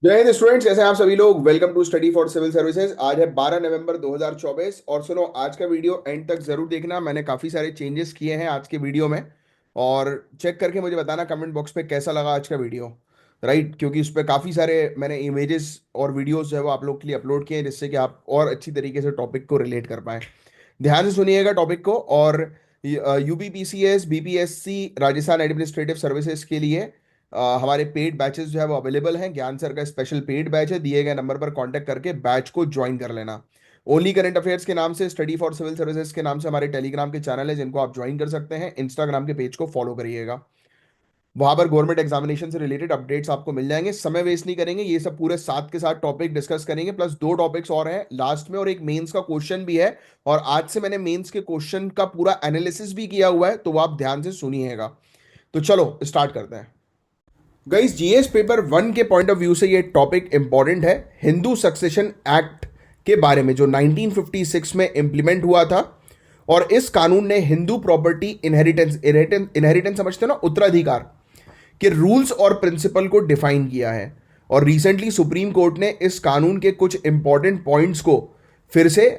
जय हिंद स्टूडेंट्स, कैसे हैं आप सभी लोग। Welcome to study for civil services. आज है 12 नवंबर 2024 और सुनो, आज का वीडियो एंड तक जरूर देखना। मैंने काफ़ी सारे चेंजेस किए हैं आज के वीडियो में और चेक करके मुझे बताना कमेंट बॉक्स पे कैसा लगा आज का वीडियो। राइट, क्योंकि उस पर काफ़ी सारे मैंने इमेजेस और वीडियोस जो है वो आप लोग के लिए अपलोड किए हैं, जिससे कि आप और अच्छी तरीके से टॉपिक को रिलेट कर पाएं। ध्यान से सुनिएगा टॉपिक को। और UPPCS BPSC Rajasthan administrative services के लिए हमारे पेड बैचेस जो है वो अवेलेबल हैं। ज्ञान सर का स्पेशल पेड बैच है, दिए गए नंबर पर कांटेक्ट करके बैच को ज्वाइन कर लेना। ओनली करंट अफेयर्स के नाम से, स्टडी फॉर सिविल सर्विसेज के नाम से हमारे टेलीग्राम के चैनल है, जिनको आप ज्वाइन कर सकते हैं। इंस्टाग्राम के पेज को फॉलो करिएगा, वहां पर गवर्नमेंट एग्जामिनेशन से रिलेटेड अपडेट्स आपको मिल जाएंगे। समय वेस्ट नहीं करेंगे, ये सब पूरे साथ के साथ टॉपिक डिस्कस करेंगे, प्लस दो टॉपिक्स और हैं लास्ट में, और एक मेंस का क्वेश्चन भी है। और आज से मैंने मेंस के क्वेश्चन का पूरा एनालिसिस भी किया हुआ है, तो वो आप ध्यान से सुनिएगा। तो चलो स्टार्ट करते हैं। गाइस, जीएस पेपर 1 के पॉइंट ऑफ व्यू से ये टॉपिक इंपॉर्टेंट है। हिंदू सक्सेशन एक्ट के बारे में, जो 1956 में इंप्लीमेंट हुआ था। और इस कानून ने हिंदू प्रॉपर्टी इनहेरिटेंस इनहेरिटेंस समझते हो ना, उत्तराधिकार के रूल्स और प्रिंसिपल को डिफाइन किया है। और रिसेंटली सुप्रीम कोर्ट ने इस कानून के कुछ इंपॉर्टेंट पॉइंट्स को फिर से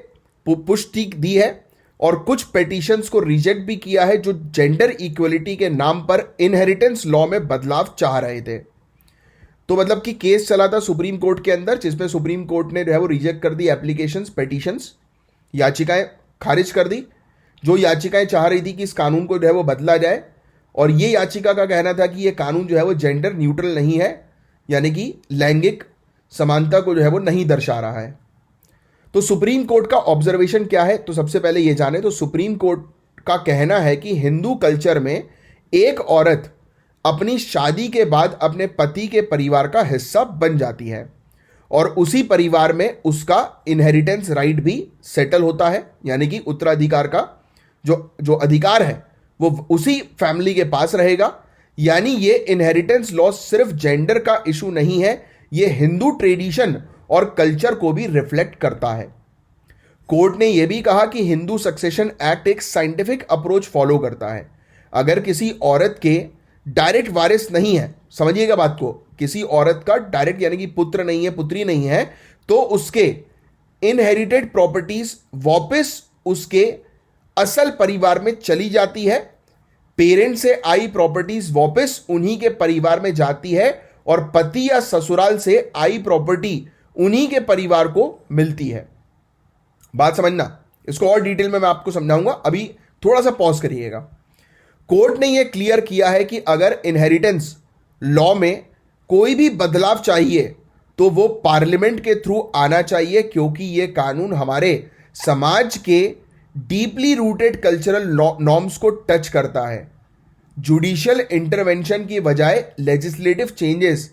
पुष्टि दी है, और कुछ पेटिशंस को रिजेक्ट भी किया है, जो जेंडर इक्वलिटी के नाम पर इनहेरिटेंस लॉ में बदलाव चाह रहे थे। तो मतलब कि केस चला था सुप्रीम कोर्ट के अंदर, जिसमें सुप्रीम कोर्ट ने जो है वो रिजेक्ट कर दी एप्लीकेशंस, पेटिशंस, याचिकाएं खारिज कर दी, जो याचिकाएं चाह रही थी कि इस कानून को जो है वो बदला जाए। और ये याचिका का कहना था कि ये कानून जो है वो जेंडर न्यूट्रल नहीं है, यानी कि लैंगिक समानता को जो है वो नहीं दर्शा रहा है। तो सुप्रीम कोर्ट का ऑब्जर्वेशन क्या है, तो सबसे पहले ये जाने। तो सुप्रीम कोर्ट का कहना है कि हिंदू कल्चर में एक औरत अपनी शादी के बाद अपने पति के परिवार का हिस्सा बन जाती है, और उसी परिवार में उसका इनहेरिटेंस राइट भी सेटल होता है, यानी कि उत्तराधिकार का जो जो अधिकार है वो उसी फैमिली के पास रहेगा। यानी ये इनहेरिटेंस लॉ सिर्फ जेंडर का इशू नहीं है, ये हिंदू ट्रेडिशन और कल्चर को भी रिफ्लेक्ट करता है। कोर्ट ने यह भी कहा कि हिंदू सक्सेशन एक्ट एक साइंटिफिक अप्रोच फॉलो करता है। अगर किसी औरत के डायरेक्ट वारिस नहीं है, समझिएगा बात को, किसी औरत का डायरेक्ट यानी कि पुत्र नहीं है, पुत्री नहीं है, तो उसके इनहेरिटेड प्रॉपर्टीज वापस उसके असल परिवार में चली जाती है। पेरेंट से आई प्रॉपर्टीज वापस उन्हीं के परिवार में जाती है, और पति या ससुराल से आई प्रॉपर्टी उन्हीं के परिवार को मिलती है। बात समझना, इसको और डिटेल में मैं आपको समझाऊंगा, अभी थोड़ा सा पॉज करिएगा। कोर्ट ने यह क्लियर किया है कि अगर इनहेरिटेंस लॉ में कोई भी बदलाव चाहिए तो वो पार्लियामेंट के थ्रू आना चाहिए, क्योंकि यह कानून हमारे समाज के डीपली रूटेड कल्चरल नॉर्म्स को टच करता है। जुडिशियल इंटरवेंशन की बजाय लेजिस्लेटिव चेंजेस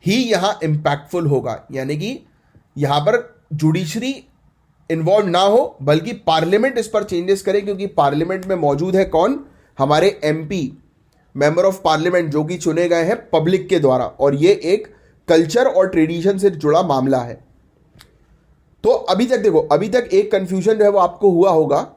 ही यहां इंपैक्टफुल होगा, यानी कि यहां पर जुडिशरी इन्वॉल्व ना हो, बल्कि पार्लियामेंट इस पर चेंजेस करे, क्योंकि पार्लियामेंट में मौजूद है कौन, हमारे एमपी, मेंबर ऑफ पार्लियामेंट, जो कि चुने गए हैं पब्लिक के द्वारा, और ये एक कल्चर और ट्रेडिशन से जुड़ा मामला है। तो अभी तक देखो, अभी तक एक कंफ्यूजन जो है वो आपको हुआ होगा।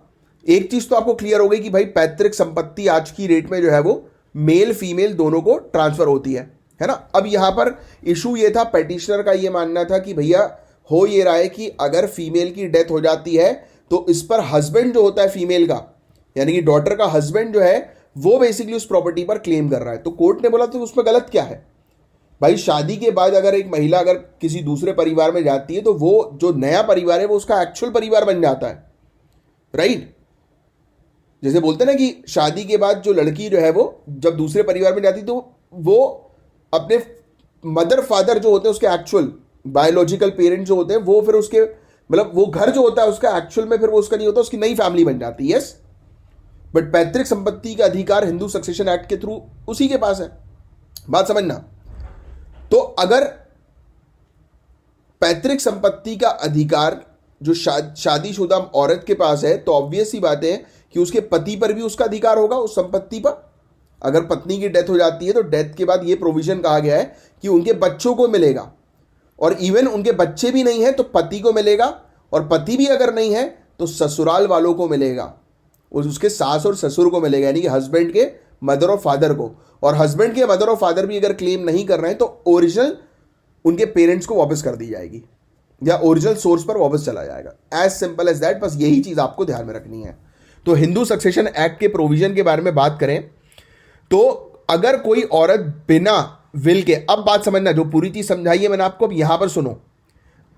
एक चीज तो आपको क्लियर हो गई कि भाई पैतृक संपत्ति आज की डेट में जो है वो मेल फीमेल दोनों को ट्रांसफर होती है ना। अब यहां पर इशू ये था, पेटिशनर का ये मानना था कि भैया हो ये रहा है कि अगर फीमेल की डेथ हो जाती है तो इस पर हस्बैंड जो होता है फीमेल का, यानी कि डॉटर का हस्बैंड जो है, वो बेसिकली उस प्रॉपर्टी पर क्लेम कर रहा है। तो कोर्ट ने बोला तो उसमें गलत क्या है भाई। शादी के बाद अगर एक महिला अगर किसी दूसरे परिवार में जाती है तो वो जो नया परिवार है वो उसका एक्चुअल परिवार बन जाता है, राइट। जैसे बोलते हैं ना कि शादी के बाद जो लड़की जो है वो जब दूसरे परिवार में जाती तो वो अपने मदर फादर जो होते हैं, उसके एक्चुअल बायोलॉजिकल पेरेंट जो होते हैं, वो फिर उसके मतलब वो घर जो होता है उसका एक्चुअल में फिर वो उसका नहीं होता, उसकी नई फैमिली बन जाती है। यस, बट पैतृक संपत्ति का अधिकार हिंदू सक्सेशन एक्ट के थ्रू उसी के पास है। बात समझना। तो अगर पैतृक संपत्ति का अधिकार जो शादीशुदा औरत के पास है, तो ऑब्वियस सी बात है कि उसके पति पर भी उसका अधिकार होगा उस संपत्ति पर। अगर पत्नी की डेथ हो जाती है तो डेथ के बाद ये प्रोविजन कहा गया है कि उनके बच्चों को मिलेगा, और इवन उनके बच्चे भी नहीं है तो पति को मिलेगा, और पति भी अगर नहीं है तो ससुराल वालों को मिलेगा, उसके सास और ससुर को मिलेगा, यानी कि हस्बैंड के मदर और फादर को। और हस्बैंड के मदर और फादर भी अगर क्लेम नहीं कर रहे हैं तो ओरिजिनल उनके पेरेंट्स को वापस कर दी जाएगी या ओरिजिनल सोर्स पर वापस चला जाएगा। एज सिंपल एज दैट, बस यही चीज आपको ध्यान में रखनी है। तो हिंदू सक्सेशन एक्ट के प्रोविजन के बारे में बात करें तो अगर कोई औरत बिना विल के, अब बात समझना, जो पूरी चीज समझाई है मैंने आपको, अब यहां पर सुनो।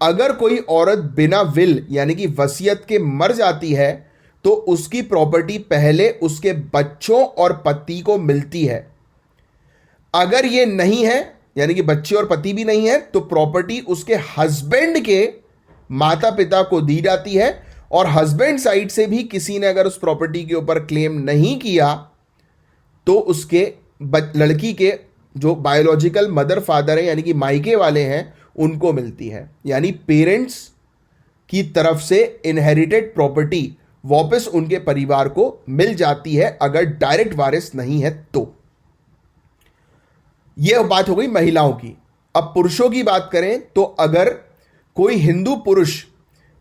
अगर कोई औरत बिना विल यानी कि वसीयत के मर जाती है तो उसकी प्रॉपर्टी पहले उसके बच्चों और पति को मिलती है। अगर ये नहीं है यानी कि बच्चे और पति भी नहीं है तो प्रॉपर्टी उसके हस्बैंड के माता पिता को दी जाती है, और हस्बैंड साइड से भी किसी ने अगर उस प्रॉपर्टी के ऊपर क्लेम नहीं किया तो उसके लड़की के जो बायोलॉजिकल मदर फादर है यानी कि मायके वाले हैं उनको मिलती है। यानी पेरेंट्स की तरफ से इनहेरिटेड प्रॉपर्टी वापस उनके परिवार को मिल जाती है अगर डायरेक्ट वारिस नहीं है तो। यह बात हो गई महिलाओं की। अब पुरुषों की बात करें तो अगर कोई हिंदू पुरुष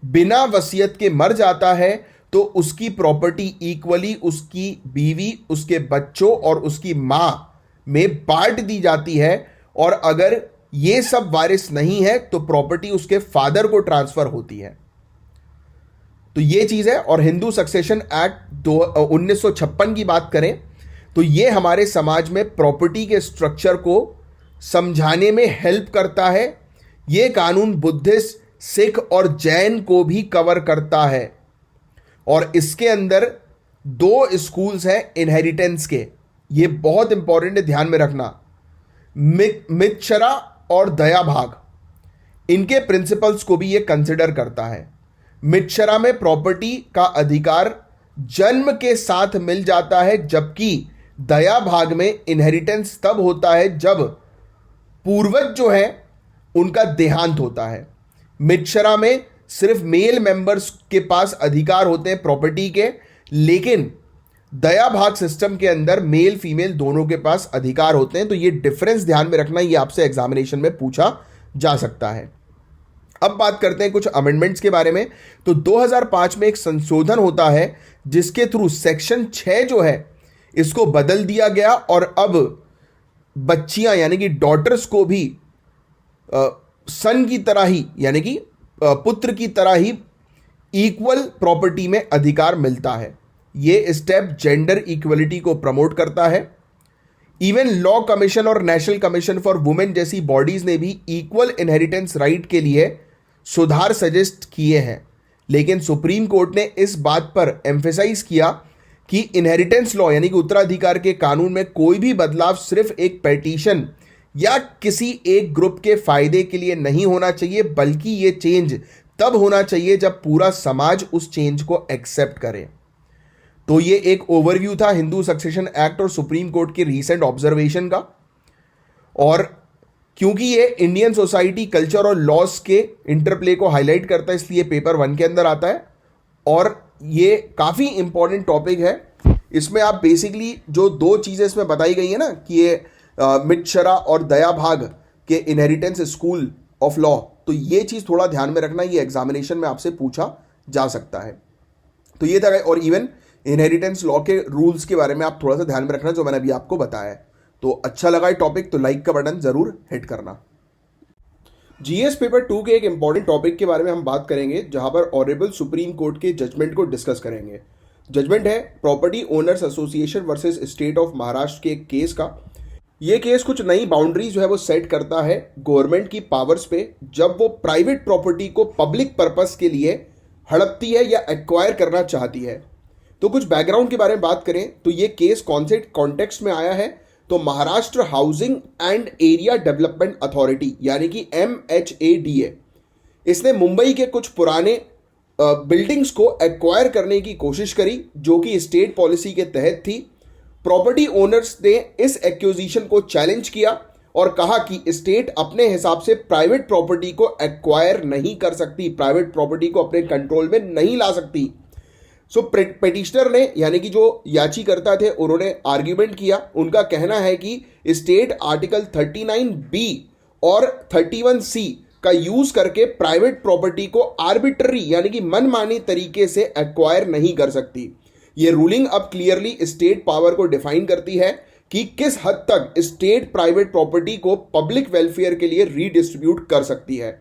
बिना वसीयत के मर जाता है तो उसकी प्रॉपर्टी इक्वली उसकी बीवी, उसके बच्चों और उसकी मां में बांट दी जाती है, और अगर ये सब वारिस नहीं है तो प्रॉपर्टी उसके फादर को ट्रांसफर होती है। तो ये चीज है। और हिंदू सक्सेशन एक्ट 1956 की बात करें तो ये हमारे समाज में प्रॉपर्टी के स्ट्रक्चर को समझाने में हेल्प करता है। ये कानून बुद्धिस्ट, सिख और जैन को भी कवर करता है, और इसके अंदर 2 स्कूल्स हैं इनहेरिटेंस के। ये बहुत इंपॉर्टेंट है, ध्यान में रखना। मितशरा और दया भाग, इनके प्रिंसिपल्स को भी ये कंसिडर करता है। मितशरा में प्रॉपर्टी का अधिकार जन्म के साथ मिल जाता है, जबकि दया भाग में इनहेरिटेंस तब होता है जब पूर्वज जो है उनका देहांत होता है। मितशरा में सिर्फ मेल मेंबर्स के पास अधिकार होते हैं प्रॉपर्टी के, लेकिन दया भाग सिस्टम के अंदर मेल फीमेल दोनों के पास अधिकार होते हैं। तो ये डिफरेंस ध्यान में रखना, ये आपसे एग्जामिनेशन में पूछा जा सकता है। अब बात करते हैं कुछ अमेंडमेंट्स के बारे में। तो 2005 में एक संशोधन होता है जिसके थ्रू सेक्शन 6 जो है इसको बदल दिया गया, और अब बच्चियां यानी कि डॉटर्स को भी सन की तरह ही यानी कि पुत्र की तरह ही इक्वल प्रॉपर्टी में अधिकार मिलता है। ये स्टेप जेंडर इक्वलिटी को प्रमोट करता है। इवन लॉ कमीशन और नेशनल कमीशन फॉर वुमेन जैसी बॉडीज ने भी इक्वल इनहेरिटेंस राइट के लिए सुधार सजेस्ट किए हैं, लेकिन सुप्रीम कोर्ट ने इस बात पर एम्फेसाइज किया कि इनहेरिटेंस लॉ यानी कि उत्तराधिकार के कानून में कोई भी बदलाव सिर्फ एक पेटिशन या किसी एक ग्रुप के फायदे के लिए नहीं होना चाहिए, बल्कि यह चेंज तब होना चाहिए जब पूरा समाज उस चेंज को एक्सेप्ट करे। तो ये एक ओवरव्यू था हिंदू सक्सेशन एक्ट और सुप्रीम कोर्ट के रीसेंट ऑब्जर्वेशन का। और क्योंकि ये इंडियन सोसाइटी, कल्चर और लॉस के इंटरप्ले को हाईलाइट करता है, इसलिए पेपर 1 के अंदर आता है, और ये काफ़ी इंपॉर्टेंट टॉपिक है। इसमें आप बेसिकली जो 2 चीज़ें इसमें बताई गई है ना कि ये मितशरा और दया भाग के इनहेरिटेंस स्कूल ऑफ लॉ, तो ये चीज़ थोड़ा ध्यान में रखना, ये एग्जामिनेशन में आपसे पूछा जा सकता है। तो ये था। और इवन इनहेरिटेंस लॉ के रूल्स के बारे में आप थोड़ा सा ध्यान में रखना जो मैंने अभी आपको बताया है। तो अच्छा लगा ये टॉपिक तो लाइक का बटन जरूर हिट करना। जीएस पेपर 2 के एक इंपॉर्टेंट टॉपिक के बारे में हम बात करेंगे, जहां पर ऑनरेबल सुप्रीम कोर्ट के जजमेंट को डिस्कस करेंगे। जजमेंट है property owners association versus state of Maharashtra के एक केस का। ये केस कुछ नई बाउंड्रीज जो है वो सेट करता है गवर्नमेंट की पावर्स पे, जब वो प्राइवेट प्रॉपर्टी को पब्लिक पर्पस के लिए हड़पती है या एक्वायर करना चाहती है। तो कुछ बैकग्राउंड के बारे में बात करें तो ये केस कौन से कॉन्टेक्स्ट में आया है, तो Maharashtra housing and area development authority यानी कि MHADA, इसने मुंबई के कुछ पुराने बिल्डिंग्स को एक्वायर करने की कोशिश करी जो कि स्टेट पॉलिसी के तहत थी। प्रॉपर्टी ओनर्स ने इस एक्विजिशन को चैलेंज किया और कहा कि स्टेट अपने हिसाब से प्राइवेट प्रॉपर्टी को एक्वायर नहीं कर सकती, प्राइवेट प्रॉपर्टी को अपने कंट्रोल में नहीं ला सकती। सो पेटिशनर ने यानी कि जो याचिकर्ता थे उन्होंने आर्ग्यूमेंट किया। उनका कहना है कि स्टेट आर्टिकल 39B और 31C का यूज करके प्राइवेट प्रॉपर्टी को आर्बिट्ररी यानी कि मनमानी तरीके से एक्वायर नहीं कर सकती। ये रूलिंग अब क्लियरली स्टेट पावर को डिफाइन करती है कि किस हद तक स्टेट प्राइवेट प्रॉपर्टी को पब्लिक वेलफेयर के लिए रीडिस्ट्रीब्यूट कर सकती है।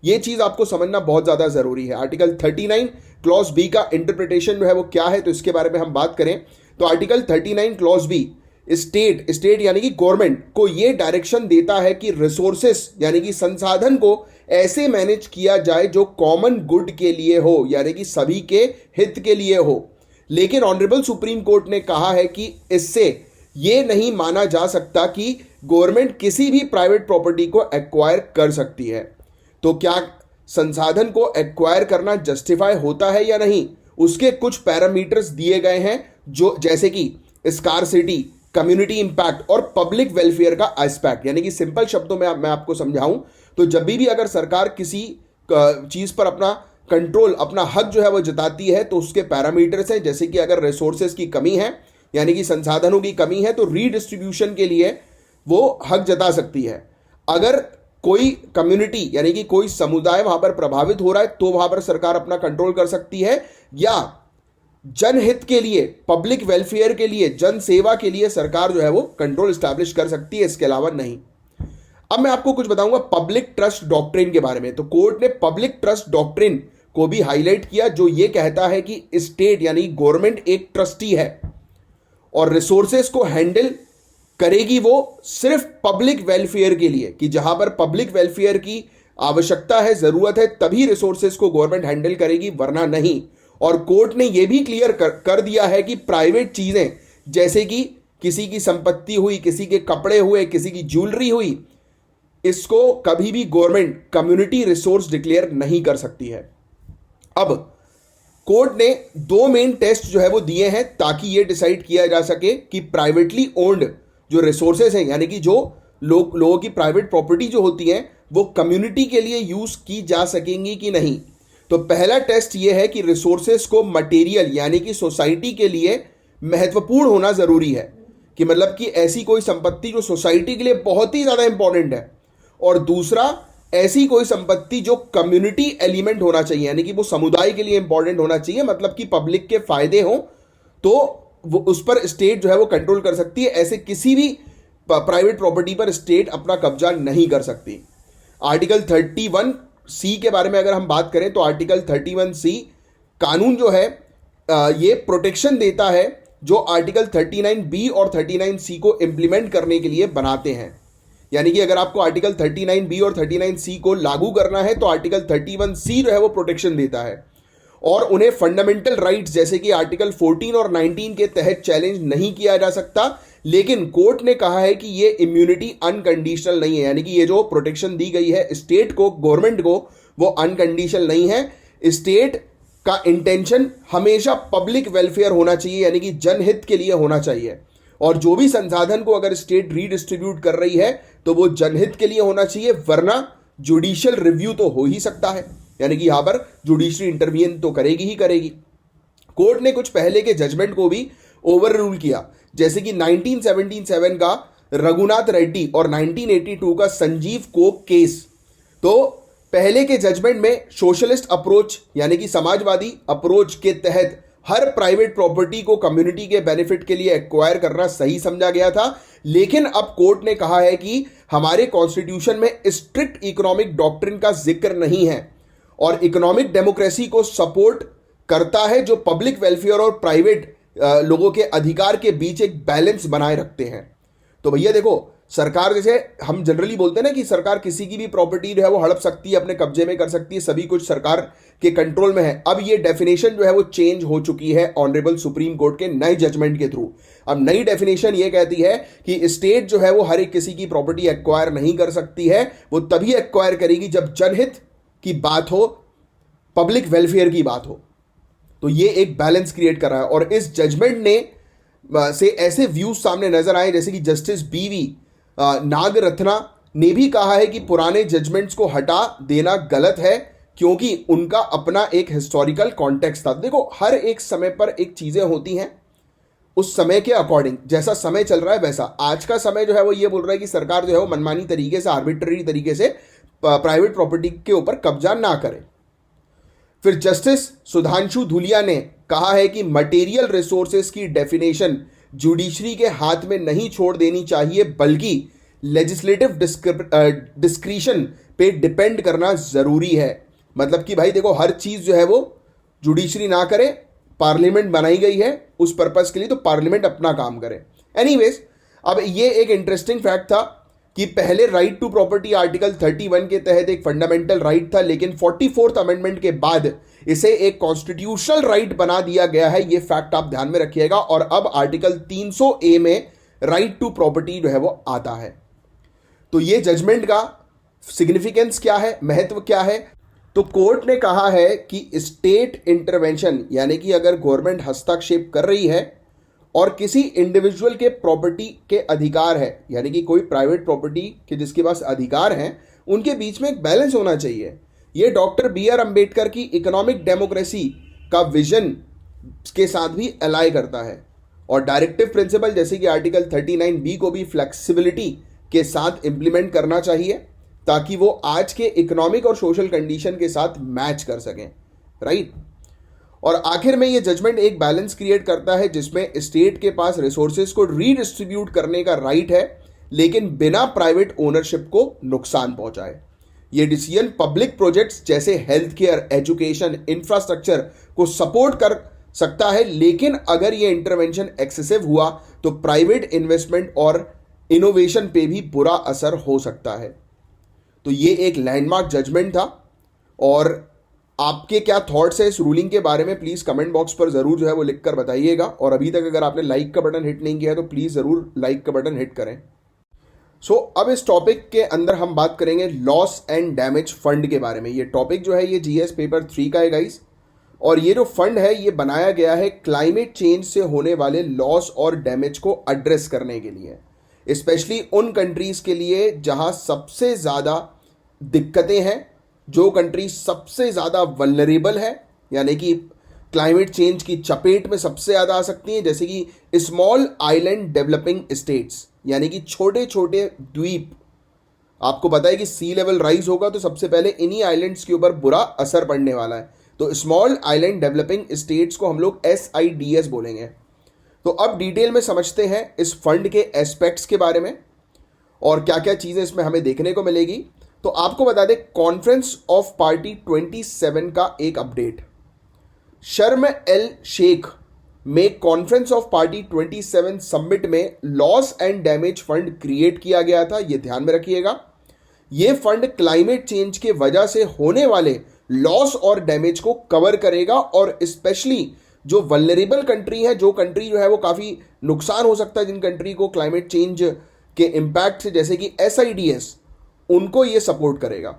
यह चीज आपको समझना बहुत ज्यादा जरूरी है। आर्टिकल 39 क्लॉज बी का इंटरप्रिटेशन जो है वो क्या है, तो इसके बारे में हम बात करें तो आर्टिकल 39 क्लॉज बी स्टेट यानी कि गवर्नमेंट को यह डायरेक्शन देता है कि रिसोर्सेस यानी कि संसाधन को ऐसे मैनेज किया जाए जो कॉमन गुड के लिए हो, यानी कि सभी के हित के लिए हो। लेकिन ऑनरेबल सुप्रीम कोर्ट ने कहा है कि इससे यह नहीं माना जा सकता कि गवर्नमेंट किसी भी प्राइवेट प्रॉपर्टी को एक्वायर कर सकती है। तो क्या संसाधन को एक्वायर करना जस्टिफाई होता है या नहीं, उसके कुछ पैरामीटर्स दिए गए हैं, जो जैसे कि स्कार्सिटी, कम्युनिटी इंपैक्ट और पब्लिक वेलफेयर का एस्पेक्ट। यानी कि सिंपल शब्दों में मैं आपको समझाऊं तो जब भी अगर सरकार किसी चीज पर अपना कंट्रोल, अपना हक जो है वो जताती है, तो उसके पैरामीटर्स हैं, जैसे कि अगर रिसोर्सेज की कमी है यानी कि संसाधनों की कमी है तो रीडिस्ट्रीब्यूशन के लिए वो हक जता सकती है। अगर कोई कम्युनिटी यानी कि कोई समुदाय वहां पर प्रभावित हो रहा है तो वहां पर सरकार अपना कंट्रोल कर सकती है, या जनहित के लिए, पब्लिक वेलफेयर के लिए, जन सेवा के लिए सरकार जो है वो कंट्रोल स्टैब्लिश कर सकती है, इसके अलावा नहीं। अब मैं आपको कुछ बताऊंगा पब्लिक ट्रस्ट डॉक्ट्रिन के बारे में। तो कोर्ट ने पब्लिक ट्रस्ट डॉक्ट्रिन को भी हाईलाइट किया, जो ये कहता है कि स्टेट यानी गवर्नमेंट एक ट्रस्टी है और रिसोर्सेस को हैंडल करेगी वो सिर्फ पब्लिक वेलफेयर के लिए, कि जहां पर पब्लिक वेलफेयर की आवश्यकता है, जरूरत है, तभी रिसोर्सेस को गवर्नमेंट हैंडल करेगी, वरना नहीं। और कोर्ट ने यह भी क्लियर कर दिया है कि प्राइवेट चीजें जैसे कि किसी की संपत्ति हुई, किसी के कपड़े हुए, किसी की ज्वेलरी हुई, इसको कभी भी गवर्नमेंट कम्युनिटी रिसोर्स डिक्लेयर नहीं कर सकती है। अब कोर्ट ने दो मेन टेस्ट जो है वो दिए हैं ताकि ये डिसाइड किया जा सके कि प्राइवेटली ओन्ड जो रिसोर्सेज हैं, यानी कि जो लोगों की प्राइवेट प्रॉपर्टी जो होती है वो कम्युनिटी के लिए यूज की जा सकेंगी कि नहीं। तो पहला टेस्ट ये है कि रिसोर्सेज को मटेरियल यानी कि सोसाइटी के लिए महत्वपूर्ण होना जरूरी है, कि मतलब कि ऐसी कोई संपत्ति जो सोसाइटी के लिए बहुत ही ज्यादा इंपॉर्टेंट है, और दूसरा ऐसी कोई संपत्ति जो कम्युनिटी एलिमेंट होना चाहिए, यानी कि वो समुदाय के लिए इंपॉर्टेंट होना चाहिए, मतलब कि पब्लिक के फायदे हो, तो वो उस पर स्टेट जो है वो कंट्रोल कर सकती है। ऐसे किसी भी प्राइवेट प्रॉपर्टी पर स्टेट अपना कब्जा नहीं कर सकती। आर्टिकल 31C के बारे में अगर हम बात करें तो आर्टिकल 31C कानून जो है ये प्रोटेक्शन देता है जो आर्टिकल 39B और 39C को इंप्लीमेंट करने के लिए बनाते हैं। यानी कि अगर आपको आर्टिकल 39B और 39C को लागू करना है तो आर्टिकल 31C जो है वो प्रोटेक्शन देता है, और उन्हें फंडामेंटल राइट्स जैसे कि आर्टिकल 14 और 19 के तहत चैलेंज नहीं किया जा सकता। लेकिन कोर्ट ने कहा है कि ये इम्यूनिटी अनकंडीशनल नहीं है, यानी कि ये जो प्रोटेक्शन दी गई है स्टेट को, गवर्नमेंट को, वो अनकंडीशनल नहीं है। स्टेट का इंटेंशन हमेशा पब्लिक वेलफेयर होना चाहिए, यानी कि जनहित के लिए होना चाहिए, और जो भी संसाधन को अगर स्टेट रीडिस्ट्रीब्यूट कर रही है तो वो जनहित के लिए होना चाहिए, वरना जुडिशियल रिव्यू तो हो ही सकता है, यानी कि यहां पर जुडिशरी इंटरवीन तो करेगी ही करेगी। कोर्ट ने कुछ पहले के जजमेंट को भी ओवर रूल किया, जैसे कि 1977 का रघुनाथ रेड्डी और 1982 का संजीव कोक केस। तो पहले के जजमेंट में सोशलिस्ट अप्रोच यानी कि समाजवादी अप्रोच के तहत हर प्राइवेट प्रॉपर्टी को कम्युनिटी के बेनिफिट के लिए एक्वायर करना सही समझा गया था। लेकिन अब कोर्ट ने कहा है कि हमारे कॉन्स्टिट्यूशन में स्ट्रिक्ट इकोनॉमिक डॉक्ट्रिन का जिक्र नहीं है, और इकोनॉमिक डेमोक्रेसी को सपोर्ट करता है जो पब्लिक वेलफेयर और प्राइवेट लोगों के अधिकार के बीच एक बैलेंस बनाए रखते हैं। तो भैया देखो, सरकार जैसे हम जनरली बोलते हैं ना कि सरकार किसी की भी प्रॉपर्टी जो है वो हड़प सकती है, अपने कब्जे में कर सकती है, सभी कुछ सरकार के कंट्रोल में है। अब ये डेफिनेशन जो है वो चेंज हो चुकी है ऑनरेबल सुप्रीम कोर्ट के नए जजमेंट के थ्रू। अब नई डेफिनेशन ये कहती है कि स्टेट जो है वो हर एक किसी की प्रॉपर्टी एक्वायर नहीं कर सकती है, वो तभी एक्वायर करेगी जब जनहित की बात हो, पब्लिक वेलफेयर की बात हो। तो ये एक बैलेंस क्रिएट कर रहा है, और इस जजमेंट ने से ऐसे व्यूज सामने नजर आए जैसे कि जस्टिस BV नागरत्ना ने भी कहा है कि पुराने जजमेंट्स को हटा देना गलत है, क्योंकि उनका अपना एक हिस्टोरिकल कॉन्टेक्स्ट था। देखो, हर एक समय पर एक चीजें होती हैं उस समय के अकॉर्डिंग, जैसा समय चल रहा है वैसा। आज का समय जो है वो ये बोल रहा है कि सरकार जो है वो मनमानी तरीके से, आर्बिट्ररी तरीके से प्राइवेट प्रॉपर्टी के ऊपर कब्जा ना करे। फिर जस्टिस सुधांशु धुलिया ने कहा है कि मटेरियल रिसोर्सेस की डेफिनेशन जुडिशरी के हाथ में नहीं छोड़ देनी चाहिए, बल्कि लेजिस्लेटिव डिस्क्रिशन पे डिपेंड करना जरूरी है। मतलब कि भाई देखो, हर चीज जो है वो जुडिशरी ना करे, पार्लियामेंट बनाई गई है उस पर्पस के लिए, तो पार्लियामेंट अपना काम करे। एनीवेज, अब ये एक इंटरेस्टिंग फैक्ट था कि पहले राइट टू प्रॉपर्टी आर्टिकल 31 के तहत एक फंडामेंटल राइट था, लेकिन 44th अमेंडमेंट के बाद इसे एक कॉन्स्टिट्यूशनल राइट बना दिया गया है। ये फैक्ट आप ध्यान में रखिएगा। और अब आर्टिकल 300A में राइट टू प्रॉपर्टी जो है वो आता है। तो ये जजमेंट का सिग्निफिकेंस क्या है, महत्व क्या है? तो कोर्ट ने कहा है कि स्टेट इंटरवेंशन, यानी कि अगर गवर्नमेंट हस्तक्षेप कर रही है और किसी इंडिविजुअल के प्रॉपर्टी के अधिकार है, यानी कि कोई प्राइवेट प्रॉपर्टी के जिसके पास अधिकार हैं, उनके बीच में एक बैलेंस होना चाहिए। ये डॉक्टर B.R. अम्बेडकर की इकोनॉमिक डेमोक्रेसी का विजन के साथ भी अलाइ करता है। और डायरेक्टिव प्रिंसिपल जैसे कि आर्टिकल 39B को भी फ्लेक्सिबिलिटी के साथ इंप्लीमेंट करना चाहिए, ताकि वो आज के इकोनॉमिक और सोशल कंडीशन के साथ मैच कर सकें, राइट। और आखिर में ये जजमेंट एक बैलेंस क्रिएट करता है जिसमें स्टेट के पास रिसोर्सेज को रीडिस्ट्रीब्यूट करने का राइट है, लेकिन बिना प्राइवेट ओनरशिप को नुकसान पहुंचाए। ये डिसीजन पब्लिक प्रोजेक्ट्स जैसे हेल्थ केयर, एजुकेशन, इंफ्रास्ट्रक्चर को सपोर्ट कर सकता है, लेकिन अगर ये इंटरवेंशन एक्सेसिव हुआ तो प्राइवेट इन्वेस्टमेंट और इनोवेशन पे भी बुरा असर हो सकता है। तो ये एक लैंडमार्क जजमेंट था। और आपके क्या थॉट्स है इस रूलिंग के बारे में, प्लीज कमेंट बॉक्स पर जरूर जो है वो लिख कर बताइएगा। और अभी तक अगर आपने लाइक का बटन हिट नहीं किया है तो प्लीज जरूर लाइक का बटन हिट करें। अब इस टॉपिक के अंदर हम बात करेंगे लॉस एंड डैमेज फंड के बारे में। ये टॉपिक जो है ये GS पेपर 3 का है गाइस। और ये जो फंड है ये बनाया गया है क्लाइमेट चेंज से होने वाले लॉस और डैमेज को एड्रेस करने के लिए, स्पेशली उन कंट्रीज के लिए जहां सबसे ज़्यादा दिक्कतें हैं, जो कंट्री सबसे ज़्यादा वल्नरेबल है, यानी कि क्लाइमेट चेंज की चपेट में सबसे ज़्यादा आ सकती हैं, जैसे कि स्मॉल आइलैंड डेवलपिंग स्टेट्स, यानी कि छोटे छोटे द्वीप। आपको पता है कि सी लेवल राइज होगा तो सबसे पहले इन्हीं आइलैंड्स के ऊपर बुरा असर पड़ने वाला है। तो स्मॉल आइलैंड डेवलपिंग स्टेट्स को हम लोग SIDS बोलेंगे। तो अब डिटेल में समझते हैं इस फंड के एस्पेक्ट्स के बारे में और क्या क्या चीज़ें इसमें हमें देखने को मिलेगी। तो आपको बता दें, कॉन्फ्रेंस ऑफ पार्टी 27 का एक अपडेट। शर्म एल शेख में कॉन्फ्रेंस ऑफ पार्टी 27 समिट में loss and damage fund create किया गया था। यह ध्यान में रखिएगा। यह फंड क्लाइमेट चेंज के वजह से होने वाले लॉस और डैमेज को कवर करेगा, और स्पेशली जो वल्नरेबल कंट्री है, जो कंट्री जो है वो काफ़ी नुकसान हो सकता है जिन कंट्री को क्लाइमेट चेंज के इम्पैक्ट से, जैसे कि SIDS, उनको ये सपोर्ट करेगा।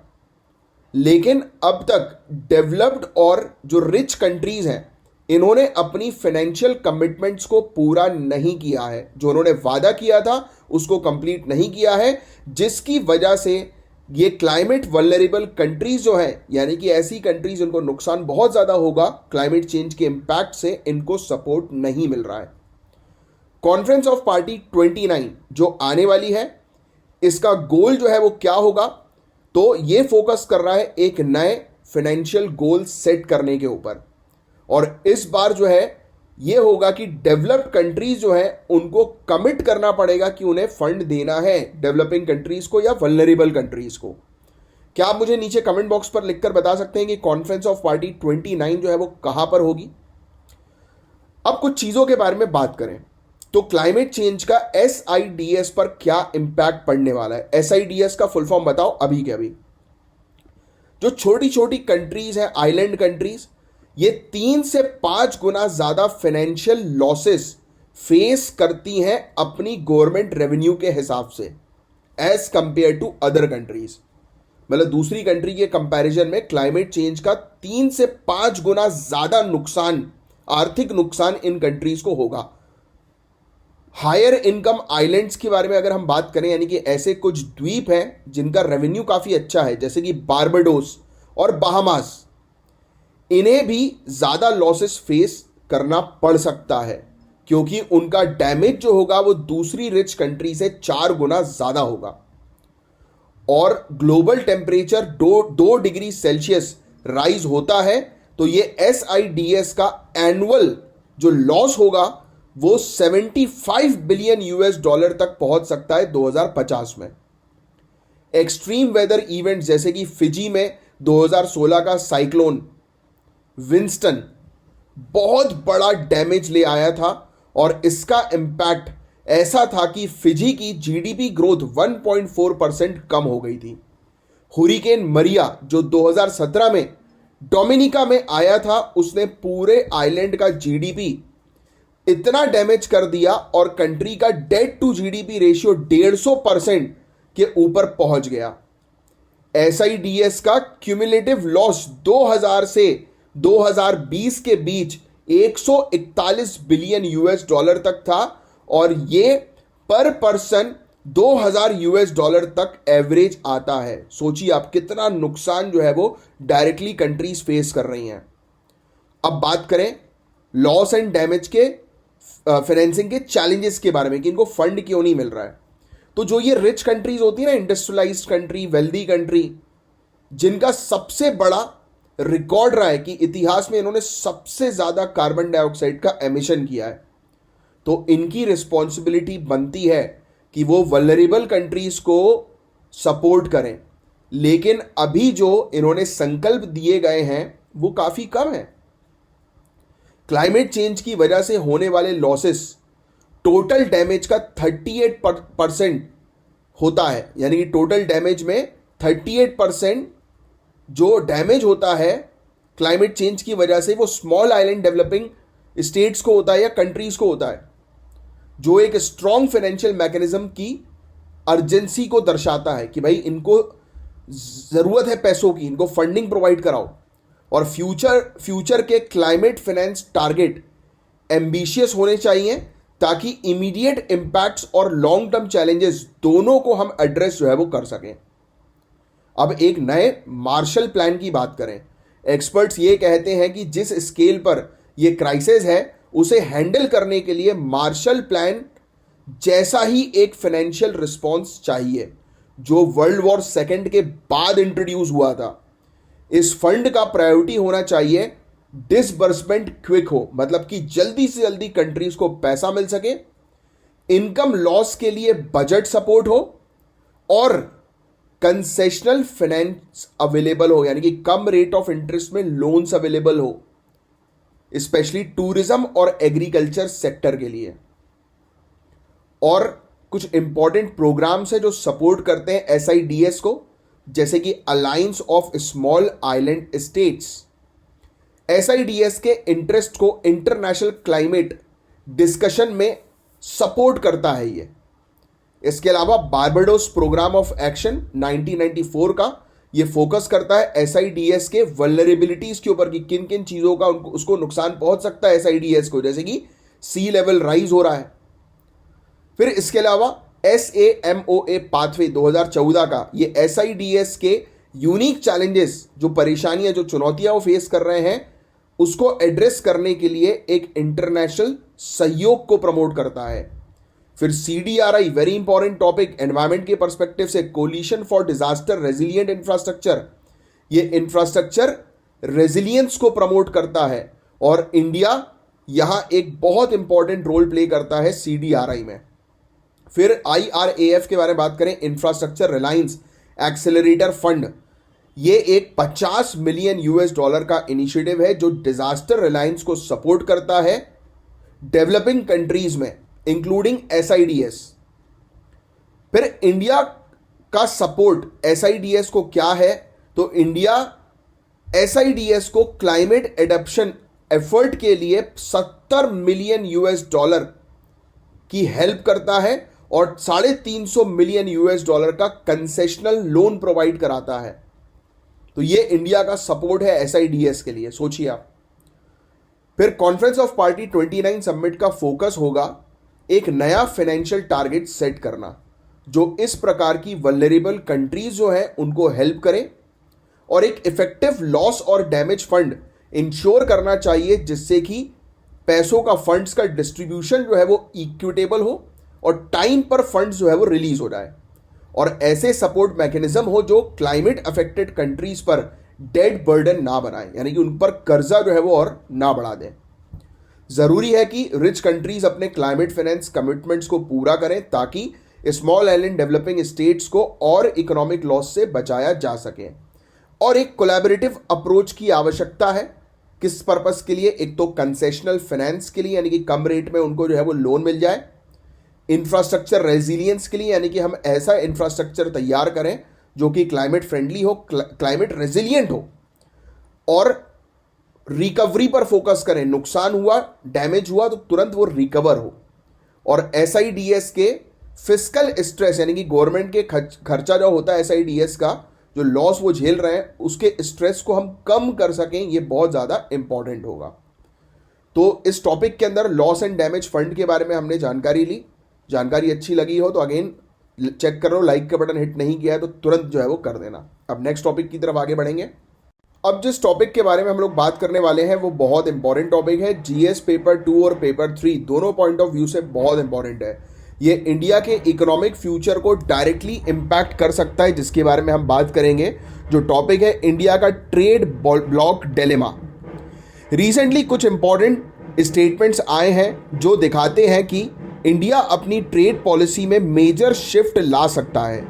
लेकिन अब तक डेवलप्ड और जो रिच कंट्रीज हैं, इन्होंने अपनी फाइनेंशियल कमिटमेंट्स को पूरा नहीं किया है। जो उन्होंने वादा किया था उसको कंप्लीट नहीं किया है, जिसकी वजह से ये क्लाइमेट वल्नरेबल कंट्रीज जो हैं, यानी कि ऐसी कंट्रीज जिनको नुकसान बहुत ज़्यादा होगा क्लाइमेट चेंज के इम्पैक्ट से, इनको सपोर्ट नहीं मिल रहा है। कॉन्फ्रेंस ऑफ पार्टी 29 जो आने वाली है, इसका गोल जो है वो क्या होगा? तो ये फोकस कर रहा है एक नए फाइनेंशियल गोल सेट करने के ऊपर। और इस बार जो है ये होगा कि डेवलप्ड कंट्रीज जो है उनको कमिट करना पड़ेगा कि उन्हें फंड देना है डेवलपिंग कंट्रीज को या वल्नरेबल कंट्रीज को। क्या आप मुझे नीचे कमेंट बॉक्स पर लिखकर बता सकते हैं कि कॉन्फ्रेंस ऑफ पार्टी 29 जो है वो कहां पर होगी? अब कुछ चीजों के बारे में बात करें तो क्लाइमेट चेंज का SIDS पर क्या इंपैक्ट पड़ने वाला है। SIDS का फुल फॉर्म बताओ अभी के अभी। जो छोटी छोटी कंट्रीज हैं, आइलैंड कंट्रीज, ये 3 से 5 गुना ज्यादा फाइनेंशियल लॉसेस फेस करती हैं अपनी गवर्नमेंट रेवेन्यू के हिसाब से, as compare to other countries. मतलब दूसरी कंट्री के कंपैरिजन में क्लाइमेट चेंज का 3 से 5 गुना ज्यादा नुकसान, आर्थिक नुकसान इन कंट्रीज को होगा। हायर इनकम आइलैंड्स के बारे में अगर हम बात करें, यानी कि ऐसे कुछ द्वीप हैं जिनका रेवेन्यू काफी अच्छा है, जैसे कि बारबाडोस और बहामास, इन्हें भी ज्यादा लॉसेस फेस करना पड़ सकता है, क्योंकि उनका डैमेज जो होगा वो दूसरी रिच कंट्री से 4 गुना ज्यादा होगा। और global temperature 2 degree Celsius rise होता है तो ये SIDS का एनुअल जो लॉस होगा वो 75 बिलियन यूएस डॉलर तक पहुंच सकता है 2050 में। एक्सट्रीम वेदर इवेंट्स जैसे कि फिजी में 2016 का साइक्लोन विंस्टन बहुत बड़ा डैमेज ले आया था और इसका इम्पैक्ट ऐसा था कि फिजी की जीडीपी ग्रोथ 1.4% कम हो गई थी। हुरिकेन मरिया जो 2017 में डोमिनिका में आया था, उसने पूरे आइलैंड का जीडीपी इतना डैमेज कर दिया और कंट्री का डेट टू जीडीपी रेशियो 150% के ऊपर पहुंच गया। एसआईडीएस का क्यूमुलेटिव लॉस 2000 से 2020 के बीच 141 बिलियन यूएस डॉलर तक था और ये पर पर्सन 2000 यूएस डॉलर तक एवरेज आता है। सोचिए आप कितना नुकसान जो है वो डायरेक्टली कंट्रीज फेस कर रही हैं। अब बात करें लॉस एंड डैमेज के फाइनेंसिंग के चैलेंजेस के बारे में कि इनको फंड क्यों नहीं मिल रहा है। तो जो ये रिच कंट्रीज होती है ना, इंडस्ट्रियलाइज्ड कंट्री, वेल्दी कंट्री, जिनका सबसे बड़ा रिकॉर्ड रहा है कि इतिहास में इन्होंने सबसे ज्यादा कार्बन डाइऑक्साइड का एमिशन किया है, तो इनकी रिस्पॉन्सिबिलिटी बनती है कि वो वल्नरेबल कंट्रीज को सपोर्ट करें। लेकिन अभी जो इन्होंने संकल्प दिए गए हैं वो काफी कम है। क्लाइमेट चेंज की वजह से होने वाले लॉसेस टोटल डैमेज का 38% होता है, यानी कि टोटल डैमेज में 38% जो डैमेज होता है क्लाइमेट चेंज की वजह से वो स्मॉल आइलैंड डेवलपिंग स्टेट्स को होता है या कंट्रीज को होता है, जो एक स्ट्रॉन्ग फाइनेंशियल मैकेनिज्म की अर्जेंसी को दर्शाता है कि भाई इनको जरूरत है पैसों की, इनको फंडिंग प्रोवाइड कराओ। और फ्यूचर के क्लाइमेट फाइनेंस टारगेट एम्बिशियस होने चाहिए ताकि इमीडिएट इंपैक्ट्स और लॉन्ग टर्म चैलेंजेस दोनों को हम एड्रेस जो है वो कर सकें। अब एक नए मार्शल प्लान की बात करें। एक्सपर्ट्स ये कहते हैं कि जिस स्केल पर ये क्राइसिस है उसे हैंडल करने के लिए मार्शल प्लान जैसा ही एक फाइनेंशियल रिस्पॉन्स चाहिए जो वर्ल्ड वॉर सेकेंड के बाद इंट्रोड्यूस हुआ था। इस फंड का प्रायोरिटी होना चाहिए डिसबर्समेंट क्विक हो, मतलब कि जल्दी से जल्दी कंट्रीज को पैसा मिल सके, इनकम लॉस के लिए बजट सपोर्ट हो और कंसेशनल फाइनेंस अवेलेबल हो, यानी कि कम रेट ऑफ इंटरेस्ट में लोन्स अवेलेबल हो, स्पेशली टूरिज्म और एग्रीकल्चर सेक्टर के लिए। और कुछ इंपॉर्टेंट प्रोग्राम्स है जो सपोर्ट करते हैं एसआईडीएस को, जैसे कि alliance of small island states. SIDS के इंटरेस्ट को इंटरनेशनल क्लाइमेट डिस्कशन में सपोर्ट करता है ये। इसके अलावा बारबाडोस प्रोग्राम ऑफ एक्शन 1994 का ये फोकस करता है एसआईडीएस के वल्नरेबिलिटीज के ऊपर कि किन किन चीजों का उसको नुकसान पहुंच सकता है एसआईडीएस को, जैसे कि सी लेवल राइज हो रहा है। फिर इसके अलावा SAMOA पाथवे 2014 का ये एसआईडीएस के यूनिक चैलेंजेस, जो परेशानियां, जो चुनौतियां वो फेस कर रहे हैं, उसको एड्रेस करने के लिए एक इंटरनेशनल सहयोग को प्रमोट करता है। फिर CDRI, very important topic environment के पर्सपेक्टिव से, coalition for disaster resilient infrastructure, ये इंफ्रास्ट्रक्चर रेजिलियंस को प्रमोट करता है और इंडिया यहां एक बहुत इंपॉर्टेंट रोल प्ले करता है CDRI में। फिर IRAF के बारे में बात करें, इंफ्रास्ट्रक्चर रिलायंस एक्सेलरेटर फंड, ये एक 50 मिलियन यूएस डॉलर का इनिशिएटिव है जो डिजास्टर रिलायंस को सपोर्ट करता है डेवलपिंग कंट्रीज में, इंक्लूडिंग एसआईडीएस। फिर इंडिया का सपोर्ट एसआईडीएस को क्या है, तो इंडिया एसआईडीएस को क्लाइमेट एडप्शन एफर्ट के लिए 70 मिलियन यूएस डॉलर की हेल्प करता है और 350 मिलियन यूएस डॉलर का कंसेशनल लोन प्रोवाइड कराता है। तो ये इंडिया का सपोर्ट है एसआईडीएस के लिए, सोचिए आप। फिर कॉन्फ्रेंस ऑफ पार्टी 29 समिट का फोकस होगा एक नया फाइनेंशियल टारगेट सेट करना जो इस प्रकार की वल्नरेबल कंट्रीज जो है उनको हेल्प करे, और एक इफेक्टिव लॉस और डैमेज फंड इंश्योर करना चाहिए जिससे कि पैसों का, फंड्स का डिस्ट्रीब्यूशन जो है वो इक्विटेबल हो और टाइम पर फंड्स जो है वो रिलीज हो जाए, और ऐसे सपोर्ट मैकेनिज्म हो जो क्लाइमेट अफेक्टेड कंट्रीज पर डेट बर्डन ना बनाए, यानी कि उन पर कर्जा जो है वो और ना बढ़ा दें। जरूरी है कि रिच कंट्रीज अपने क्लाइमेट फाइनेंस कमिटमेंट्स को पूरा करें ताकि स्मॉल आइलैंड डेवलपिंग स्टेट्स को और इकोनॉमिक लॉस से बचाया जा सके। और एक कोलैबोरेटिव अप्रोच की आवश्यकता है। किस पर्पस के लिए? एक तो कंसेशनल फाइनेंस के लिए, यानी कि कम रेट में उनको जो है वो लोन मिल जाए। इंफ्रास्ट्रक्चर रेजिलियंस के लिए, यानी कि हम ऐसा इंफ्रास्ट्रक्चर तैयार करें जो कि क्लाइमेट फ्रेंडली हो, क्लाइमेट रेजिलियंट हो। और रिकवरी पर फोकस करें, नुकसान हुआ, डैमेज हुआ तो तुरंत वो रिकवर हो। और एसआईडीएस के फिस्कल स्ट्रेस, यानी कि गवर्नमेंट के खर्चा जो होता है एसआईडीएस का, जो लॉस वो झेल रहे हैं, उसके स्ट्रेस को हम कम कर सकें, ये बहुत ज़्यादा इंपॉर्टेंट होगा। तो इस टॉपिक के अंदर लॉस एंड डैमेज फंड के बारे में हमने जानकारी ली। जानकारी अच्छी लगी हो तो अगेन चेक करो, लाइक का बटन हिट नहीं किया है तो तुरंत जो है वो कर देना। अब नेक्स्ट टॉपिक की तरफ आगे बढ़ेंगे। अब जिस टॉपिक के बारे में हम लोग बात करने वाले हैं वो बहुत इंपॉर्टेंट टॉपिक है। जीएस पेपर 2 और पेपर 3 दोनों पॉइंट ऑफ व्यू से बहुत इंपॉर्टेंट है। ये इंडिया के इकोनॉमिक फ्यूचर को डायरेक्टली इंपैक्ट कर सकता है, जिसके बारे में हम बात करेंगे। जो टॉपिक है इंडिया का ट्रेड ब्लॉक डिलेमा। रिसेंटली कुछ इंपॉर्टेंट स्टेटमेंट्स आए हैं जो दिखाते हैं कि इंडिया अपनी ट्रेड पॉलिसी में मेजर शिफ्ट ला सकता है।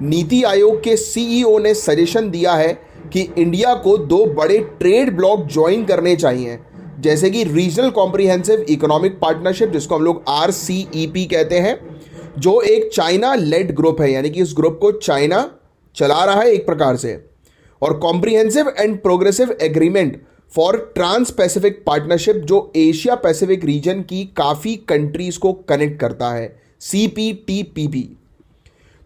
नीति आयोग के सीईओ ने सजेशन दिया है कि इंडिया को 2 बड़े ट्रेड ब्लॉक ज्वाइन करने चाहिए, जैसे कि रीजनल कॉम्प्रिहेंसिव इकोनॉमिक पार्टनरशिप, जिसको हम लोग RCEP कहते हैं, जो एक चाइना लेड ग्रुप है, यानी कि इस ग्रुप को चाइना चला रहा है एक प्रकार से। और comprehensive and progressive agreement for trans pacific partnership, जो एशिया पैसिफिक रीजन की काफ़ी कंट्रीज को कनेक्ट करता है, CPTPP।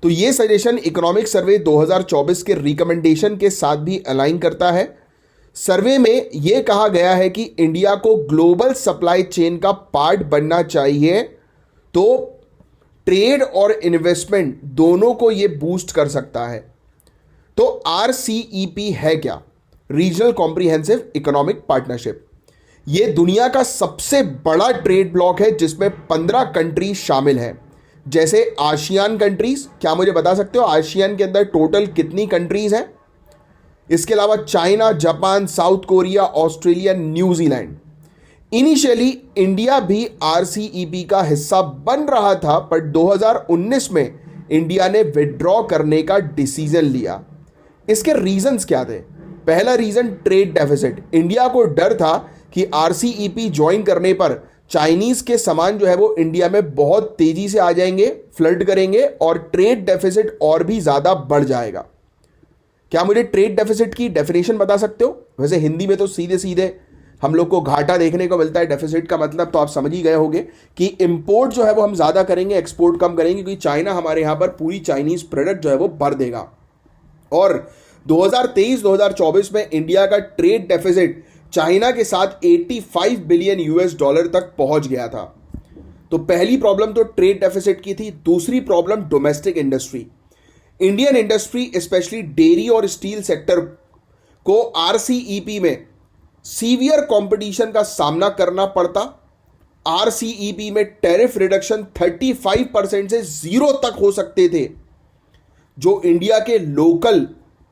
तो ये सजेशन इकोनॉमिक सर्वे 2024 के रिकमेंडेशन के साथ भी अलाइन करता है। सर्वे में यह कहा गया है कि इंडिया को ग्लोबल सप्लाई चेन का पार्ट बनना चाहिए, तो ट्रेड और इन्वेस्टमेंट दोनों को यह बूस्ट कर सकता है। तो RCEP है क्या? Regional comprehensive economic partnership. यह दुनिया का सबसे बड़ा ट्रेड ब्लॉक है जिसमें 15 कंट्रीज शामिल हैं, जैसे आसियान कंट्रीज। क्या मुझे बता सकते हो आसियान के अंदर टोटल कितनी कंट्रीज हैं? इसके अलावा China, Japan, south Korea, Australia, New Zealand. Initially India भी RCEP का हिस्सा बन रहा था, पर 2019 में इंडिया ने विड्रॉ करने का डिसीजन लिया। इसके रीजंस क्या थे? पहला रीजन ट्रेड डेफिसिट। इंडिया को डर था कि RCEP ज्वाइन करने पर चाइनीज के सामान जो है वो इंडिया में बहुत तेजी से आ जाएंगे, फ्लड करेंगे और ट्रेड डेफिसिट और भी ज्यादा बढ़ जाएगा। क्या मुझे ट्रेड डेफिसिट की डेफिनेशन बता सकते हो? वैसे हिंदी में तो सीधे सीधे हम लोग को घाटा देखने को मिलता है। डेफिसिट का मतलब तो आप समझ ही गए होंगे कि इंपोर्ट जो है वो हम ज्यादा करेंगे, एक्सपोर्ट कम करेंगे, क्योंकि चाइना हमारे यहां पर पूरी चाइनीज प्रोडक्ट जो है वो भर देगा। और 2023-2024 में इंडिया का ट्रेड डेफिसिट चाइना के साथ 85 बिलियन US$ तक पहुंच गया था। तो पहली प्रॉब्लम तो ट्रेड डेफिसिट की थी। दूसरी problem domestic industry. Indian industry specially dairy और स्टील सेक्टर को RCEP में सीवियर कंपटीशन का सामना करना पड़ता। RCEP में टैरिफ रिडक्शन 35% से 0 तक हो सकते थे, जो इंडिया के लोकल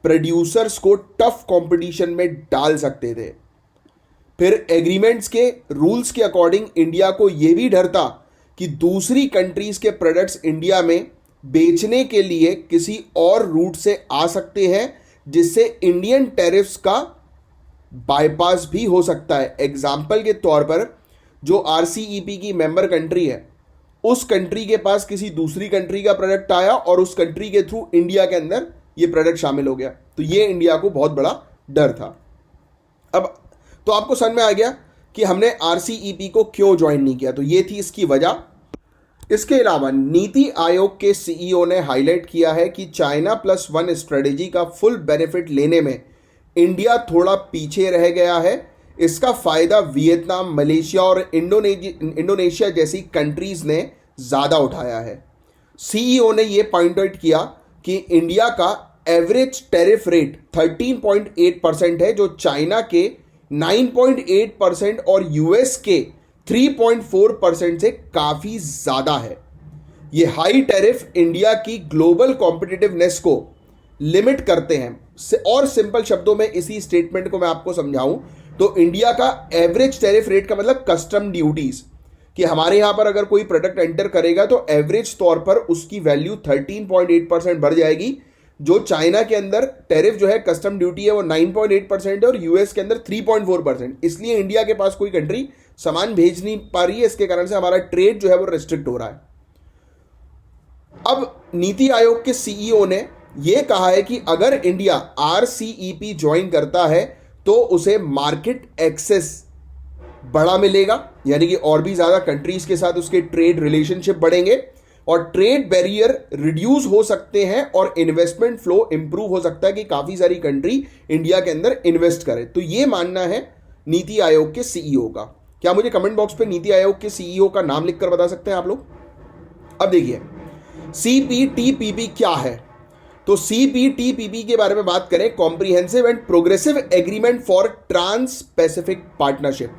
प्रोड्यूसर्स को टफ कंपटीशन में डाल सकते थे। फिर एग्रीमेंट्स के रूल्स के अकॉर्डिंग इंडिया को यह भी डर था कि दूसरी कंट्रीज के प्रोडक्ट्स इंडिया में बेचने के लिए किसी और रूट से आ सकते हैं, जिससे इंडियन टैरिफ्स का बाईपास भी हो सकता है। एग्जाम्पल के तौर पर जो RCEP की मेंबर कंट्री है, उस कंट्री के पास किसी दूसरी कंट्री का प्रोडक्ट आया और उस कंट्री के थ्रू इंडिया के अंदर ये प्रोडक्ट शामिल हो गया, तो ये इंडिया को बहुत बड़ा डर था। अब तो आपको समझ में आ गया कि हमने RCEP को क्यों ज्वाइन नहीं किया, तो ये थी इसकी वजह। इसके अलावा नीति आयोग के CEO ने हाईलाइट किया है कि चाइना +1 स्ट्रेटेजी का फुल बेनिफिट लेने में इंडिया थोड़ा पीछे रह गया है। इसका फायदा वियतनाम, मलेशिया और इंडोनेशिया जैसी कंट्रीज ने ज्यादा उठाया है। CEO ने यह पॉइंट आउट किया कि इंडिया का एवरेज टैरिफ रेट 13.8% है, जो चाइना के 9.8% और US के 3.4% से काफी ज्यादा है। यह हाई टैरिफ इंडिया की ग्लोबल कॉम्पिटिटिवनेस को लिमिट करते हैं। और सिंपल शब्दों में इसी स्टेटमेंट को मैं आपको समझाऊं तो इंडिया का एवरेज टैरिफ रेट का मतलब कस्टम ड्यूटीज, कि हमारे यहां पर अगर कोई प्रोडक्ट एंटर करेगा तो एवरेज तौर पर उसकी वैल्यू 13.8% बढ़ जाएगी। जो चाइना के अंदर टैरिफ जो है कस्टम ड्यूटी है वो 9.8% है और यूएस के अंदर 3.4%। इसलिए इंडिया के पास कोई कंट्री सामान भेज नहीं पा रही है, इसके कारण से हमारा ट्रेड जो है वो रिस्ट्रिक्ट हो रहा है। अब नीति आयोग के सीईओ ने यह कहा है कि अगर इंडिया आरसीईपी ज्वाइन करता है तो उसे मार्केट एक्सेस बड़ा मिलेगा, यानी कि और भी ज्यादा कंट्रीज के साथ उसके ट्रेड रिलेशनशिप बढ़ेंगे और ट्रेड बैरियर रिड्यूस हो सकते हैं और इन्वेस्टमेंट फ्लो इंप्रूव हो सकता है कि काफी सारी कंट्री इंडिया के अंदर इन्वेस्ट करे। तो यह मानना है नीति आयोग के सीईओ का। क्या मुझे कमेंट बॉक्स पे नीति आयोग के सीईओ का नाम लिखकर बता सकते हैं आप लोग? अब देखिए सीपीटीपीपी क्या है। तो सीपीटीपीपी के बारे में बात करें, comprehensive and progressive agreement for trans pacific partnership.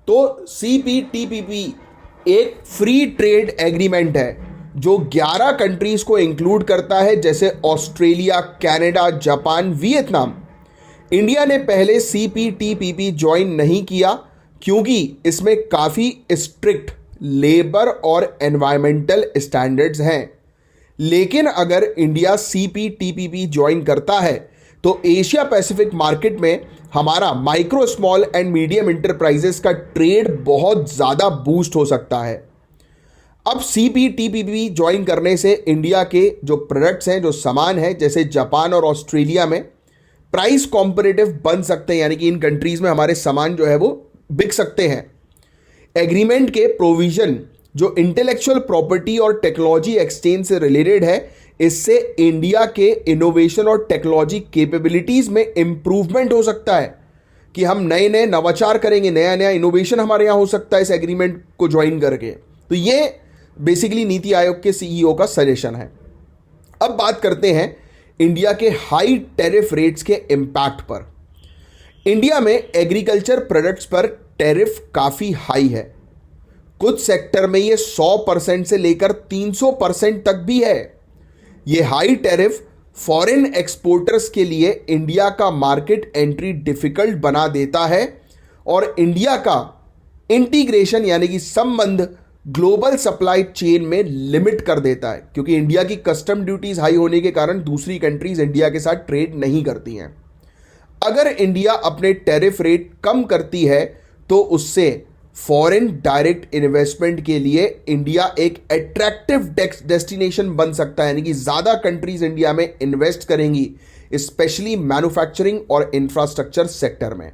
तो सीपीटीपीपी एक फ्री ट्रेड एग्रीमेंट है जो 11 कंट्रीज को इंक्लूड करता है, जैसे Australia, Canada, Japan, Vietnam. India ने पहले सीपीटीपीपी ज्वाइन नहीं किया क्योंकि इसमें काफी स्ट्रिक्ट लेबर और एनवायरमेंटल स्टैंडर्ड्स हैं। लेकिन अगर इंडिया सीपीटीपीपी ज्वाइन करता है तो एशिया पैसिफिक मार्केट में हमारा micro, small and medium enterprises का ट्रेड बहुत ज्यादा बूस्ट हो सकता है। अब सीपीटीपीपी ज्वाइन करने से इंडिया के जो प्रोडक्ट्स हैं, जो सामान है, जैसे जापान और ऑस्ट्रेलिया में प्राइस कॉम्पिटिटिव बन सकते हैं, यानी कि इन कंट्रीज में हमारे सामान जो है वो बिक सकते हैं। एग्रीमेंट के प्रोविजन जो इंटेलेक्चुअल प्रॉपर्टी और टेक्नोलॉजी एक्सचेंज से रिलेटेड है, इससे इंडिया के इनोवेशन और टेक्नोलॉजी कैपेबिलिटीज में इंप्रूवमेंट हो सकता है कि हम नए नए नवाचार करेंगे, नया नया इनोवेशन हमारे यहां हो सकता है इस एग्रीमेंट को ज्वाइन करके। तो ये बेसिकली नीति आयोग के सीईओ का सजेशन है। अब बात करते हैं इंडिया के हाई टैरिफ रेट्स के इंपैक्ट पर। इंडिया में एग्रीकल्चर प्रोडक्ट्स पर टैरिफ काफी हाई है। कुछ सेक्टर में ये 100% से लेकर 300% तक भी है। ये हाई टैरिफ फॉरेन एक्सपोर्टर्स के लिए इंडिया का मार्केट एंट्री डिफिकल्ट बना देता है और इंडिया का इंटीग्रेशन यानी कि संबंध ग्लोबल सप्लाई चेन में लिमिट कर देता है, क्योंकि इंडिया की कस्टम ड्यूटीज हाई होने के कारण दूसरी कंट्रीज इंडिया के साथ ट्रेड नहीं करती हैं। अगर इंडिया अपने टैरिफ रेट कम करती है तो उससे फॉरेन डायरेक्ट इन्वेस्टमेंट के लिए इंडिया एक अट्रैक्टिव डेस्टिनेशन बन सकता है, यानी कि ज्यादा कंट्रीज इंडिया में इन्वेस्ट करेंगी, स्पेशली मैन्युफैक्चरिंग और इंफ्रास्ट्रक्चर सेक्टर में।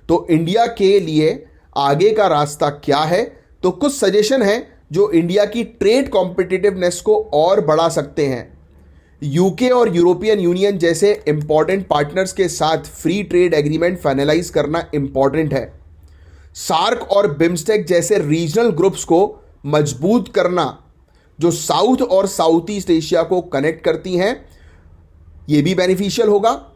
तो इंडिया के लिए आगे का रास्ता क्या है? तो कुछ सजेशन है जो इंडिया की ट्रेड कॉम्पिटिटिवनेस को और बढ़ा सकते हैं। यूके और यूरोपियन यूनियन जैसे इंपॉर्टेंट पार्टनर्स के साथ फ्री ट्रेड एग्रीमेंट फाइनलाइज करना इंपॉर्टेंट है। सार्क और बिम्स्टेक जैसे रीजनल ग्रुप्स को मजबूत करना, जो साउथ और साउथ ईस्ट एशिया को कनेक्ट करती हैं, यह भी बेनिफिशियल होगा।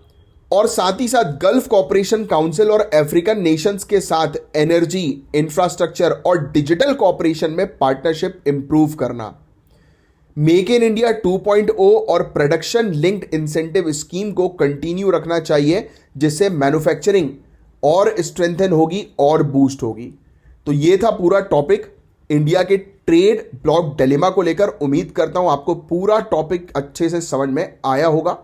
और साथ ही साथ गल्फ कॉपरेशन काउंसिल और अफ्रीकन नेशंस के साथ एनर्जी, इंफ्रास्ट्रक्चर और डिजिटल कॉपरेशन में पार्टनरशिप इंप्रूव करना। मेक इन इंडिया 2.0 और प्रोडक्शन लिंक्ड इंसेंटिव स्कीम को कंटिन्यू रखना चाहिए, जिससे मैन्युफैक्चरिंग और स्ट्रेंथन होगी और बूस्ट होगी। तो ये था पूरा टॉपिक इंडिया के ट्रेड ब्लॉक डिलेमा को लेकर। उम्मीद करता हूं आपको पूरा टॉपिक अच्छे से समझ में आया होगा।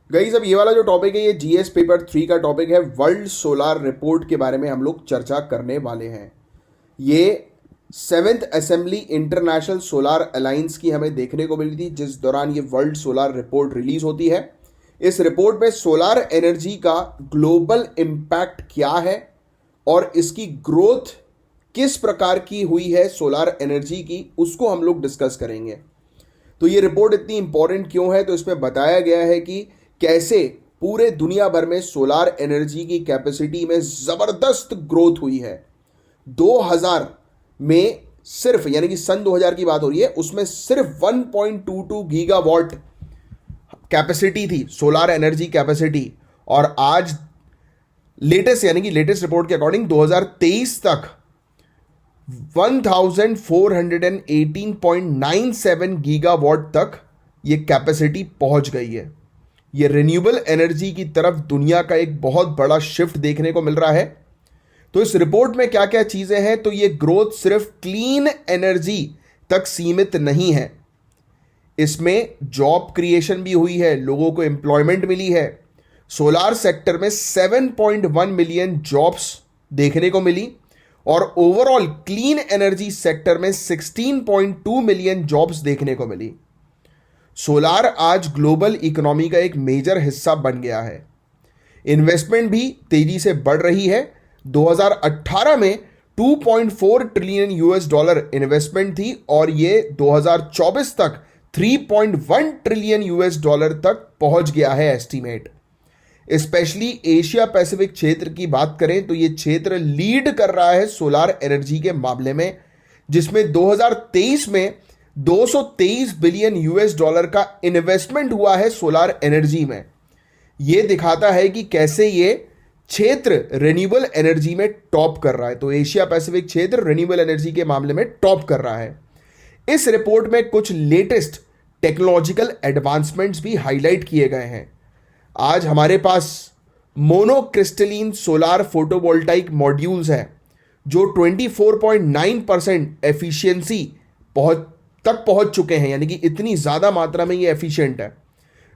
गाइस, अब ये वाला जो टॉपिक है ये जीएस पेपर 3 का टॉपिक है। वर्ल्ड सोलार रिपोर्ट के बारे में हम लोग चर्चा करने वाले हैं। ये 7th assembly international solar alliance की हमें देखने को मिली थी, जिस दौरान ये वर्ल्ड सोलार रिपोर्ट रिलीज होती है। इस रिपोर्ट में सोलार एनर्जी का ग्लोबल इम्पैक्ट क्या है और इसकी ग्रोथ किस प्रकार की हुई है सोलार एनर्जी की, उसको हम लोग डिस्कस करेंगे। तो ये रिपोर्ट इतनी इंपॉर्टेंट क्यों है? तो इसमें बताया गया है कि कैसे पूरे दुनिया भर में सोलार एनर्जी की कैपेसिटी में जबरदस्त ग्रोथ हुई है। 2000 में सिर्फ, यानी कि सन 2000 की बात हो रही है, उसमें सिर्फ 1.22 गीगावाट कैपेसिटी थी, सोलार एनर्जी कैपेसिटी। और आज लेटेस्ट, यानी कि लेटेस्ट रिपोर्ट के अकॉर्डिंग 2023 तक 1418.97 गीगावाट तक ये कैपेसिटी पहुंच गई है। ये रिन्यूएबल एनर्जी की तरफ दुनिया का एक बहुत बड़ा शिफ्ट देखने को मिल रहा है। तो इस रिपोर्ट में क्या क्या चीजें हैं, तो ये ग्रोथ सिर्फ क्लीन एनर्जी तक सीमित नहीं है, इसमें जॉब क्रिएशन भी हुई है, लोगों को एम्प्लॉयमेंट मिली है। सोलार सेक्टर में 7.1 मिलियन जॉब्स देखने को मिली और ओवरऑल क्लीन एनर्जी सेक्टर में 16.2 मिलियन जॉब्स देखने को मिली। सोलार आज ग्लोबल इकोनॉमी का एक मेजर हिस्सा बन गया है। इन्वेस्टमेंट भी तेजी से बढ़ रही है। 2018 में 2.4 ट्रिलियन यूएस डॉलर इन्वेस्टमेंट थी और ये 2024 तक 3.1 ट्रिलियन यूएस डॉलर तक पहुंच गया है एस्टीमेट। स्पेशली एशिया पैसिफिक क्षेत्र की बात करें तो ये क्षेत्र लीड कर रहा है सोलार एनर्जी के मामले में, जिसमें 2023 में 223 बिलियन यूएस डॉलर का इन्वेस्टमेंट हुआ है सोलार एनर्जी में। यह दिखाता है कि कैसे ये क्षेत्र रिन्यूएबल एनर्जी में टॉप कर रहा है। तो एशिया पैसिफिक क्षेत्र रिन्यूएबल एनर्जी के मामले में टॉप कर रहा है। इस रिपोर्ट में कुछ लेटेस्ट टेक्नोलॉजिकल एडवांसमेंट्स भी हाईलाइट किए गए हैं। आज हमारे पास मोनोक्रिस्टलीन सोलार फोटोवोल्टाइक मॉड्यूल्स हैं जो 24.9% एफिशिएंसी तक पहुंच चुके हैं, यानी कि इतनी ज़्यादा मात्रा में ये एफिशिएंट है।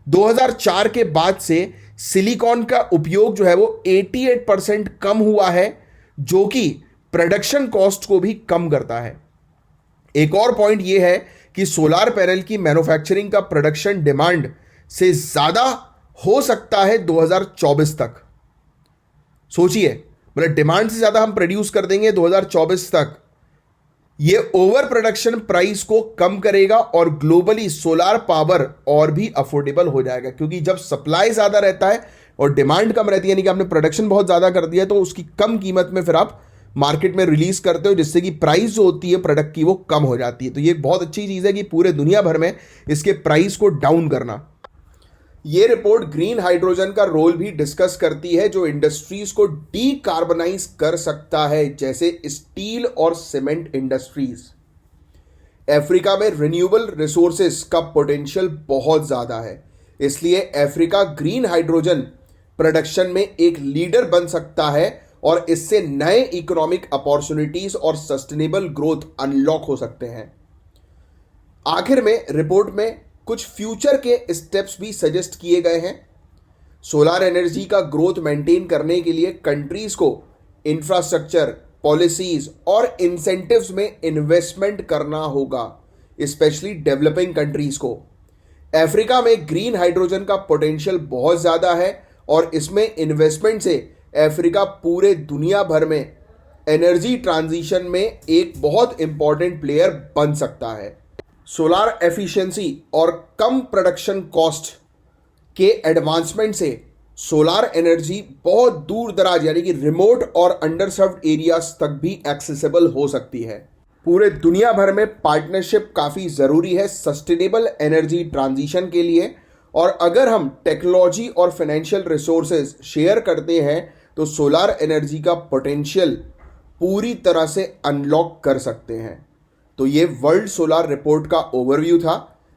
2004 के बाद से सिलिकॉन का उपयोग जो है वो 88% कम हुआ है, जो कि प्रोडक्शन कॉस्ट को भी कम करता है। एक और पॉइंट ये है कि सोलार पैनल की मैन्युफैक्चरिंग का प्रोडक्शन डिमांड से ज़्यादा हो सकता है 2024 तक। सोचिए, मतलब डिमांड से ज़्यादा हम प्रोड्यूस कर देंगे 2024 तक। ये ओवर प्रोडक्शन प्राइस को कम करेगा और ग्लोबली सोलार पावर और भी अफोर्डेबल हो जाएगा, क्योंकि जब सप्लाई ज़्यादा रहता है और डिमांड कम रहती है, यानी कि आपने प्रोडक्शन बहुत ज़्यादा कर दिया, तो उसकी कम कीमत में फिर आप मार्केट में रिलीज करते हो, जिससे कि प्राइस जो होती है प्रोडक्ट की वो कम हो जाती है। तो ये बहुत अच्छी चीज़ है कि पूरे दुनिया भर में इसके प्राइस को डाउन करना। ये रिपोर्ट ग्रीन हाइड्रोजन का रोल भी डिस्कस करती है, जो इंडस्ट्रीज को डीकार्बनाइज कर सकता है, जैसे स्टील और सीमेंट इंडस्ट्रीज। अफ्रीका में रिन्यूएबल रिसोर्सेज का पोटेंशियल बहुत ज़्यादा है, इसलिए अफ्रीका ग्रीन हाइड्रोजन प्रोडक्शन में एक लीडर बन सकता है और इससे नए इकोनॉमिक अपॉर्चुनिटीज और सस्टेनेबल ग्रोथ अनलॉक हो सकते हैं। आखिर में रिपोर्ट में कुछ फ्यूचर के स्टेप्स भी सजेस्ट किए गए हैं। सोलार एनर्जी का ग्रोथ मेंटेन करने के लिए कंट्रीज को इंफ्रास्ट्रक्चर, पॉलिसीज और इंसेंटिव्स में इन्वेस्टमेंट करना होगा, स्पेशली डेवलपिंग कंट्रीज को। अफ्रीका में ग्रीन हाइड्रोजन का पोटेंशियल बहुत ज़्यादा है और इसमें इन्वेस्टमेंट से अफ्रीका पूरे दुनिया भर में एनर्जी ट्रांजिशन में एक बहुत इंपॉर्टेंट प्लेयर बन सकता है। सोलार एफिशिएंसी और कम प्रोडक्शन कॉस्ट के एडवांसमेंट से सोलार एनर्जी बहुत दूर दराज, यानी कि रिमोट और अंडरसर्व्ड एरियाज तक भी एक्सेसिबल हो सकती है। पूरे दुनिया भर में पार्टनरशिप काफ़ी ज़रूरी है सस्टेनेबल एनर्जी ट्रांजिशन के लिए, और अगर हम टेक्नोलॉजी और फाइनेंशियल रिसोर्सेज शेयर करते हैं तो सोलार एनर्जी का पोटेंशियल पूरी तरह से अनलॉक कर सकते हैं। तो ये वर्ल्ड सोलार रिपोर्ट का ओवरव्यू था।